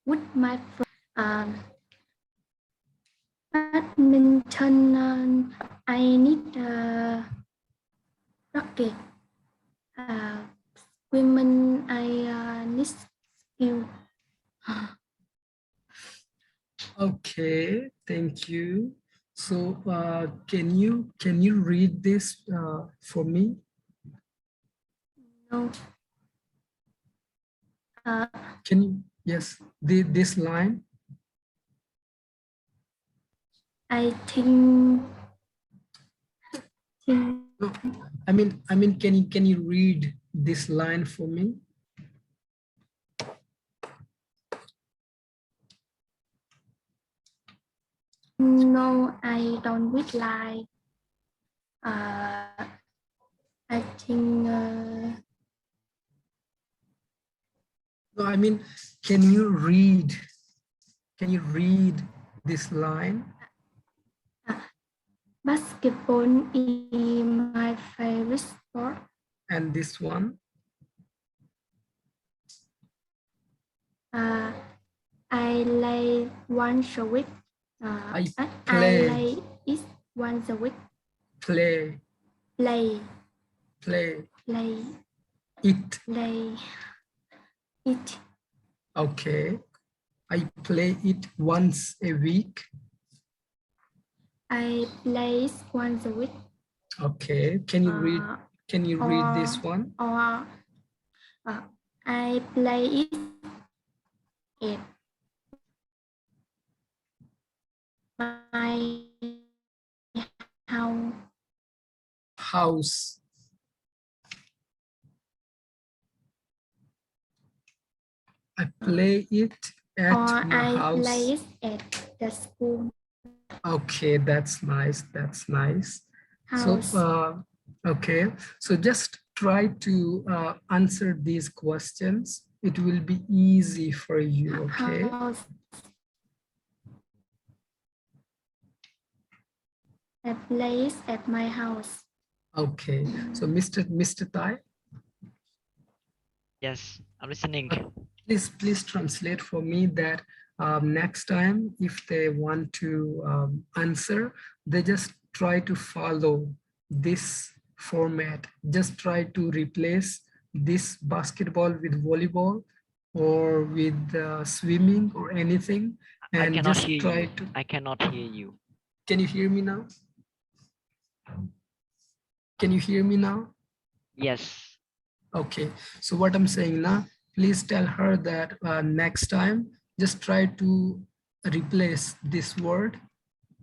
with my friends. Badminton, I need a racket. Swimming, I need skill. Okay, thank you. So can you read this for me? No. Can you? Yes, this line. I think. No, I mean, can you read this line for me? No, I don't read line. I think. No, I mean, can you read this line? Basketball is my favorite sport. And this one? I play once a week. I play it once a week. Play. Play. It. Play it. Okay. I play it once a week. I play it once a week. Okay. Can you read? Can you read this one? Or I play it my house. I play it at my house. I play it at the school. Okay, that's nice. That's nice. House. So Okay, so just try to answer these questions. It will be easy for you, okay? House. A place at my house. Okay, so Mr. Tai, Yes, I'm listening. please translate for me that next time if they want to answer, they just try to follow this format. Just try to replace this basketball with volleyball or with swimming or anything, I and cannot just hear try you. to. I cannot hear you. Can you hear me now? Can you hear me now? Yes. Okay, so what I'm saying now, please tell her that next time, just try to replace this word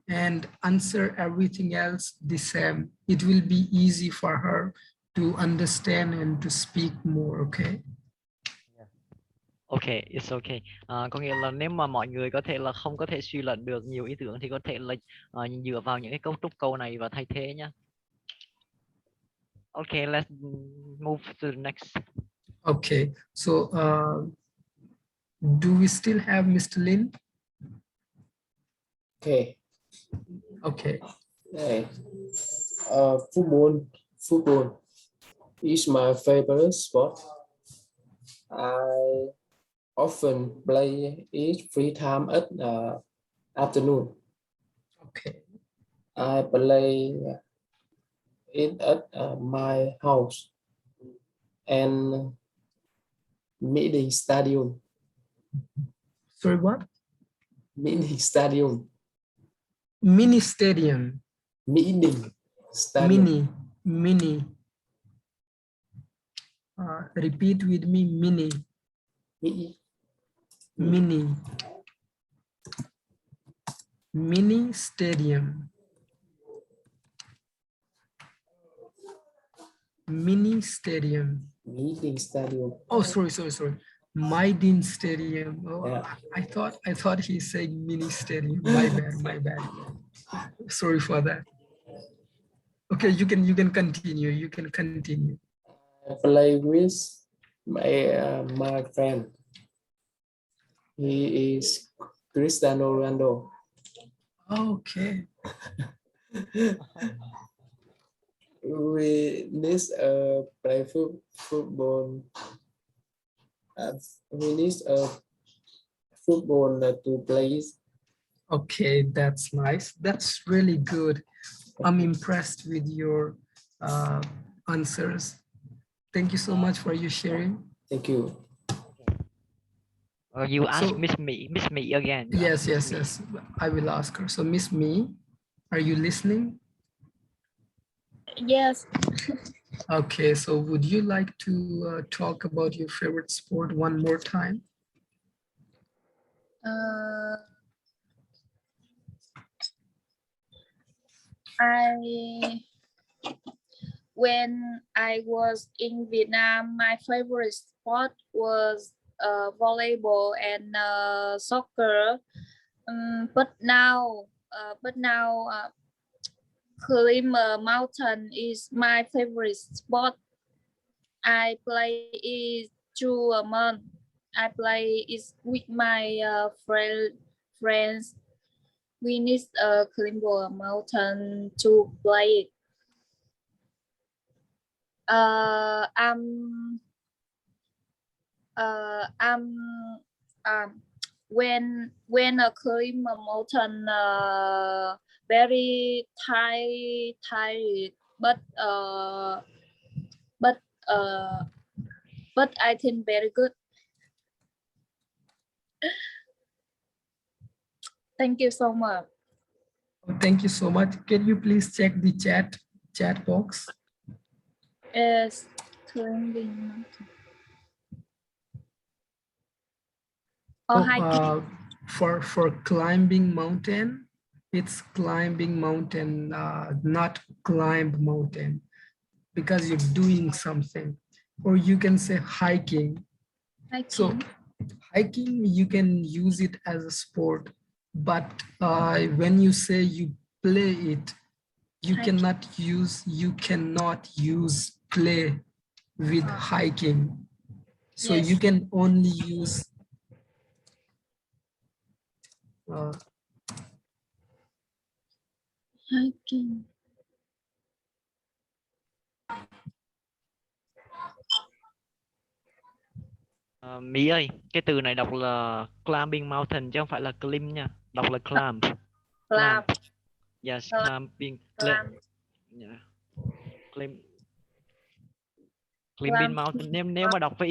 and answer everything else the same. It will be easy for her to understand and to speak more, okay? Okay, it's okay. Có nghĩa là nếu mà mọi người có thể là không có thể suy luận được nhiều ý tưởng thì có thể là dựa vào những cái cấu trúc câu này và thay thế nhá. Okay, let's move to the next. Okay, so do we still have Mr. Lin? Okay. Okay. Này. Football is my favorite sport. I often play it free time at afternoon. Okay. I play it at my house and meeting stadium. Sorry, what? Meeting stadium. Mini stadium. Meeting stadium. Mini. Repeat with me, mini. Mini stadium. Mini stadium. Meeting stadium. Oh, sorry. Maidin Stadium. Oh, Yeah. I thought he's saying mini stadium. My bad. Sorry for that. Okay, you can continue. You can continue. I play with my friend. He is Cristiano Ronaldo. Okay. We need play football. We need football to play. Okay, that's nice. That's really good. I'm impressed with your answers. Thank you so much for your sharing. Thank you. You ask Miss Me again. Yes. I will ask her. So Miss Me, are you listening? Yes. Okay, so would you like to talk about your favorite sport one more time? When I was in Vietnam, my favorite sport was volleyball and soccer. But now, climb a mountain is my favorite sport. I play it through a month. I play it with my friends. We need climb a mountain to play it. When I climb a mountain, very tired, but I think very good. Thank you so much. Thank you so much. Can you please check the chat box? Yes, climbing. For climbing mountain, it's climbing mountain, not climb mountain, because you're doing something. Or you can say hiking. So hiking, you can use it as a sport, but when you say you play it, You cannot use play with hiking. So Yes. you can only use Hiking. Mỹ ơi, cái từ này đọc là climbing mountain chứ không phải là climb nha. Đọc là climb. Climb. Yes, Climb. climbing. Climb. Yeah. Climbing Climb. mountain. Nếu mà đọc với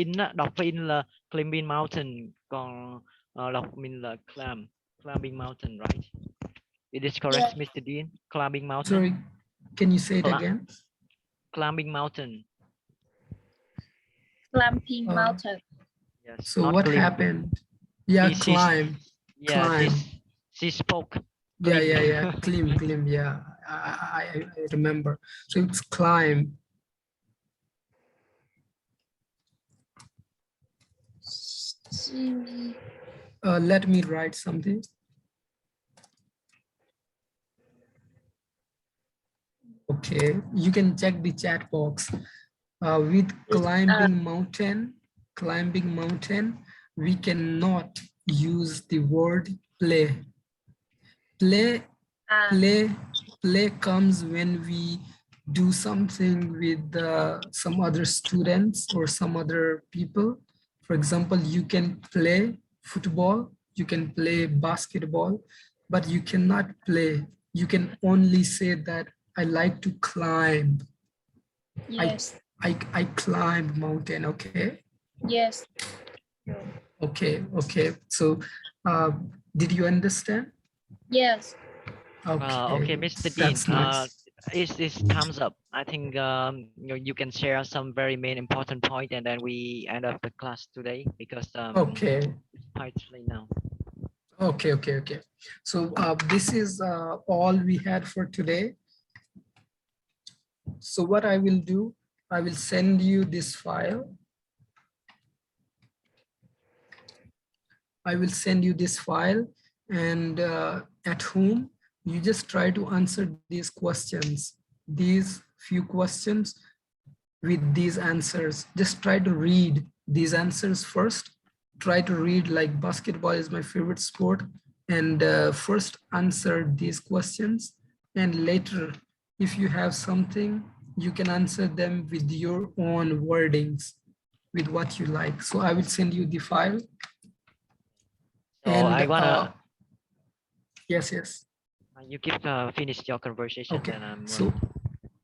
in là climbing mountain, còn đọc mình là climbing mountain, right? It is correct, Yes. Mr. Dean. Climbing mountain. sorry, can you say it Cli- again? Climbing mountain. Climbing mountain. Yes. So not what climb. happened? Yeah, She- climb. Yeah, Climb. she spoke. Yeah, Climb. climb. Yeah, I remember. So it's climb. Let me write something. Okay, you can check the chat box. With climbing mountain, we cannot use the word play. Play comes when we do something with some other students or some other people. For example, you can play football, you can play basketball, but you cannot play. You can only say that I like to climb. Yes. I climb mountain, okay? Yes. Okay. So did you understand? Yes. Okay, Mr. Dean. That's nice. Is thumbs up. I think you can share some very main important point, and then we end up the class today because Okay. it's quite late now. Okay. So this is all we had for today. So what I will do, I will send you this file. I will send you this file, and at home, you just try to answer these questions, these few questions with these answers. Just try to read these answers first. Try to read like basketball is my favorite sport, and first answer these questions. And later, if you have something, you can answer them with your own wordings, with what you like. So I will send you the file. So And I wanna. yes. You keep finish your conversation. Okay. Then I'm. So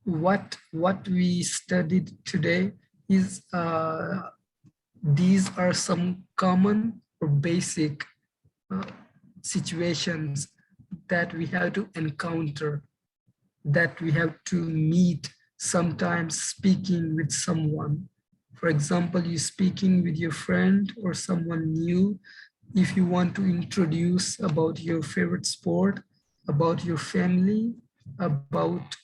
what we studied today is these are some common or basic situations that we have to encounter, that we have to meet sometimes speaking with someone. For example, you speaking with your friend or someone new. If you want to introduce about your favorite sport, about your family, about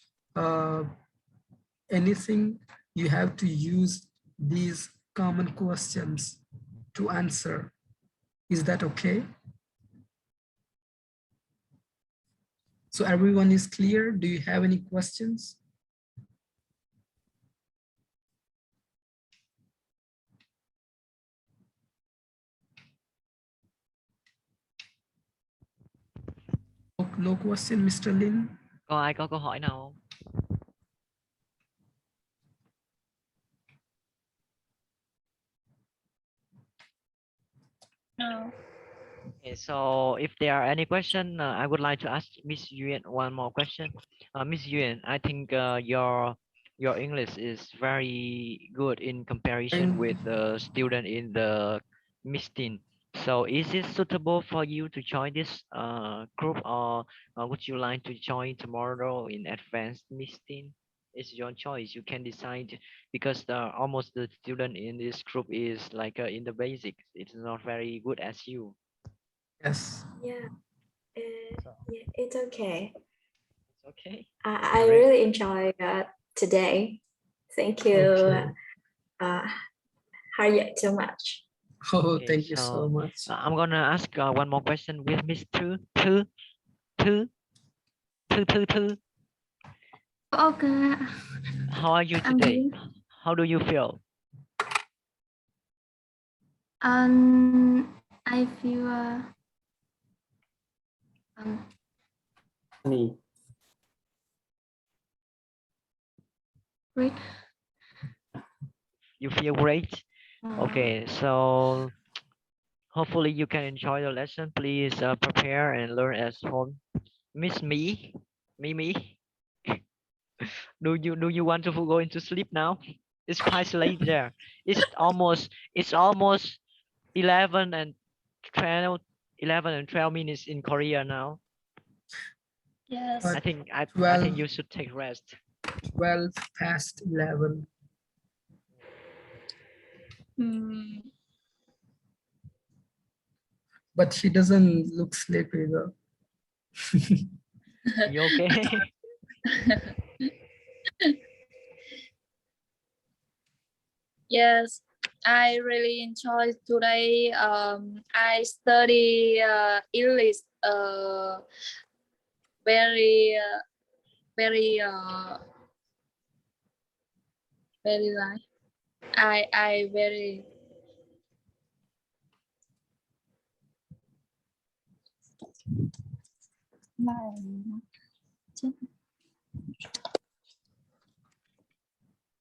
anything, you have to use these common questions to answer. Is that okay? So everyone is clear? Do you have any questions? No question, Mr. Lin? Có ai có câu hỏi nào không? No. Okay, so if there are any question, I would like to ask Miss Yuan one more question. Miss Yuan, I think your English is very good in comparison with the student in the Miss Teen. So is it suitable for you to join this group, or would you like to join tomorrow in advanced Miss Teen? It's your choice. You can decide because almost the student in this group is like in the basics. It's not very good as you. Yes. Yeah, it's okay. It's okay. I really enjoy today. Thank you, Okay. Harriet, so much. Oh, Okay, thank you so much. I'm gonna ask one more question with Miss Two. Okay. How are you I'm today? doing. How do you feel? I feel Honey. great. You feel great? Okay, so hopefully you can enjoy the lesson. Please prepare and learn at home. Miss me, me. Do you want to go into sleep now? It's quite late there. It's almost 11 and 12 minutes in Korea now. Yes. Uh, I think I 12, think you should take rest. 12 past 11. Hmm. But he doesn't look sleepy though. You okay? Yes, I really enjoyed today. I study English very very very like I very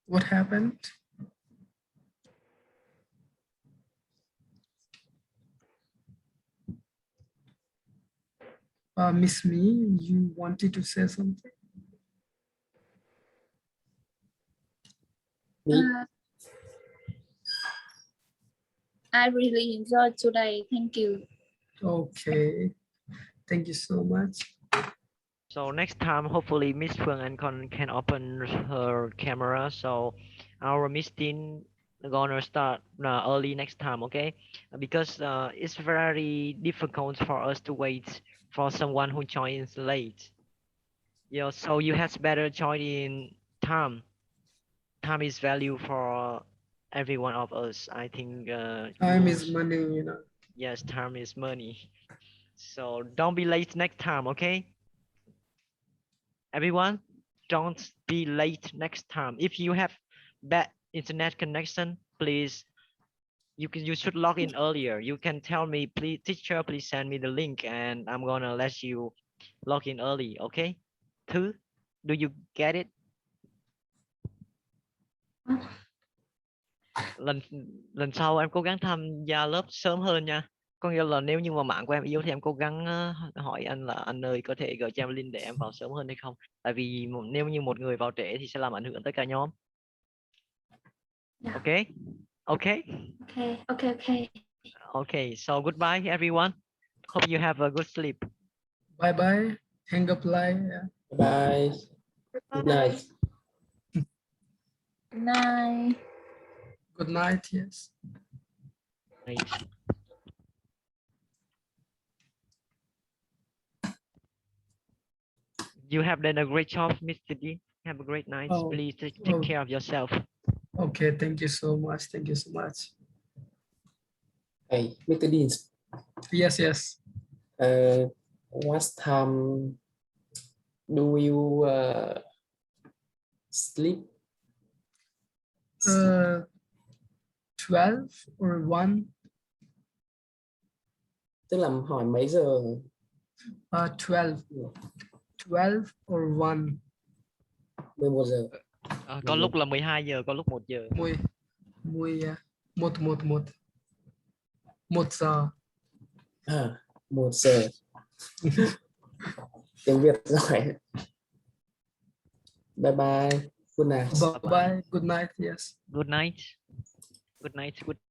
What happened? Miss Me, you wanted to say something? Me. I really enjoyed today. Thank you. Okay, thank you so much. So next time, hopefully Miss Phương Anh can open her camera. So our meeting gonna start early next time, okay? Because it's very difficult for us to wait for someone who joins late. So you have better join in time. Time is value for every one of us. I think Time is money, you know. yes, time is money. So don't be late next time, okay? Everyone, don't be late next time. If you have bad internet connection, please you should log in earlier. You can tell me, please, teacher, please send me the link, and I'm gonna let you log in early. Okay? Thứ, do you get it? Lần lần sau em cố gắng tham gia lớp sớm hơn nha. Có nghĩa là nếu như mà mạng của em yếu thì em cố gắng hỏi anh là anh ơi có thể gửi cho em link để em vào sớm hơn hay không? Tại vì nếu như một người vào trễ thì sẽ làm ảnh hưởng tới cả nhóm. Yeah. Okay? Okay? Okay. Okay, so goodbye everyone. Hope you have a good sleep. Bye bye. Hang up line. Yeah. Bye. Good night. Good night. Good night. Yes. Right. You have done a great job, Mr. D. Have a great night. Oh, Please take oh. care of yourself. Okay, thank you so much. Thank you so much. Hey, Mr. Deans. Yes. What time do you sleep? 12 or 1? Tức là hỏi mấy giờ? 12. 12 or 1? 11 giờ. Có lúc là 12 giờ, có lúc 1 giờ. 1 giờ. 1 giờ. Tiếng Việt giỏi. Bye bye. Good night. Bye bye. Good night. Yes. Good night. Good night. Good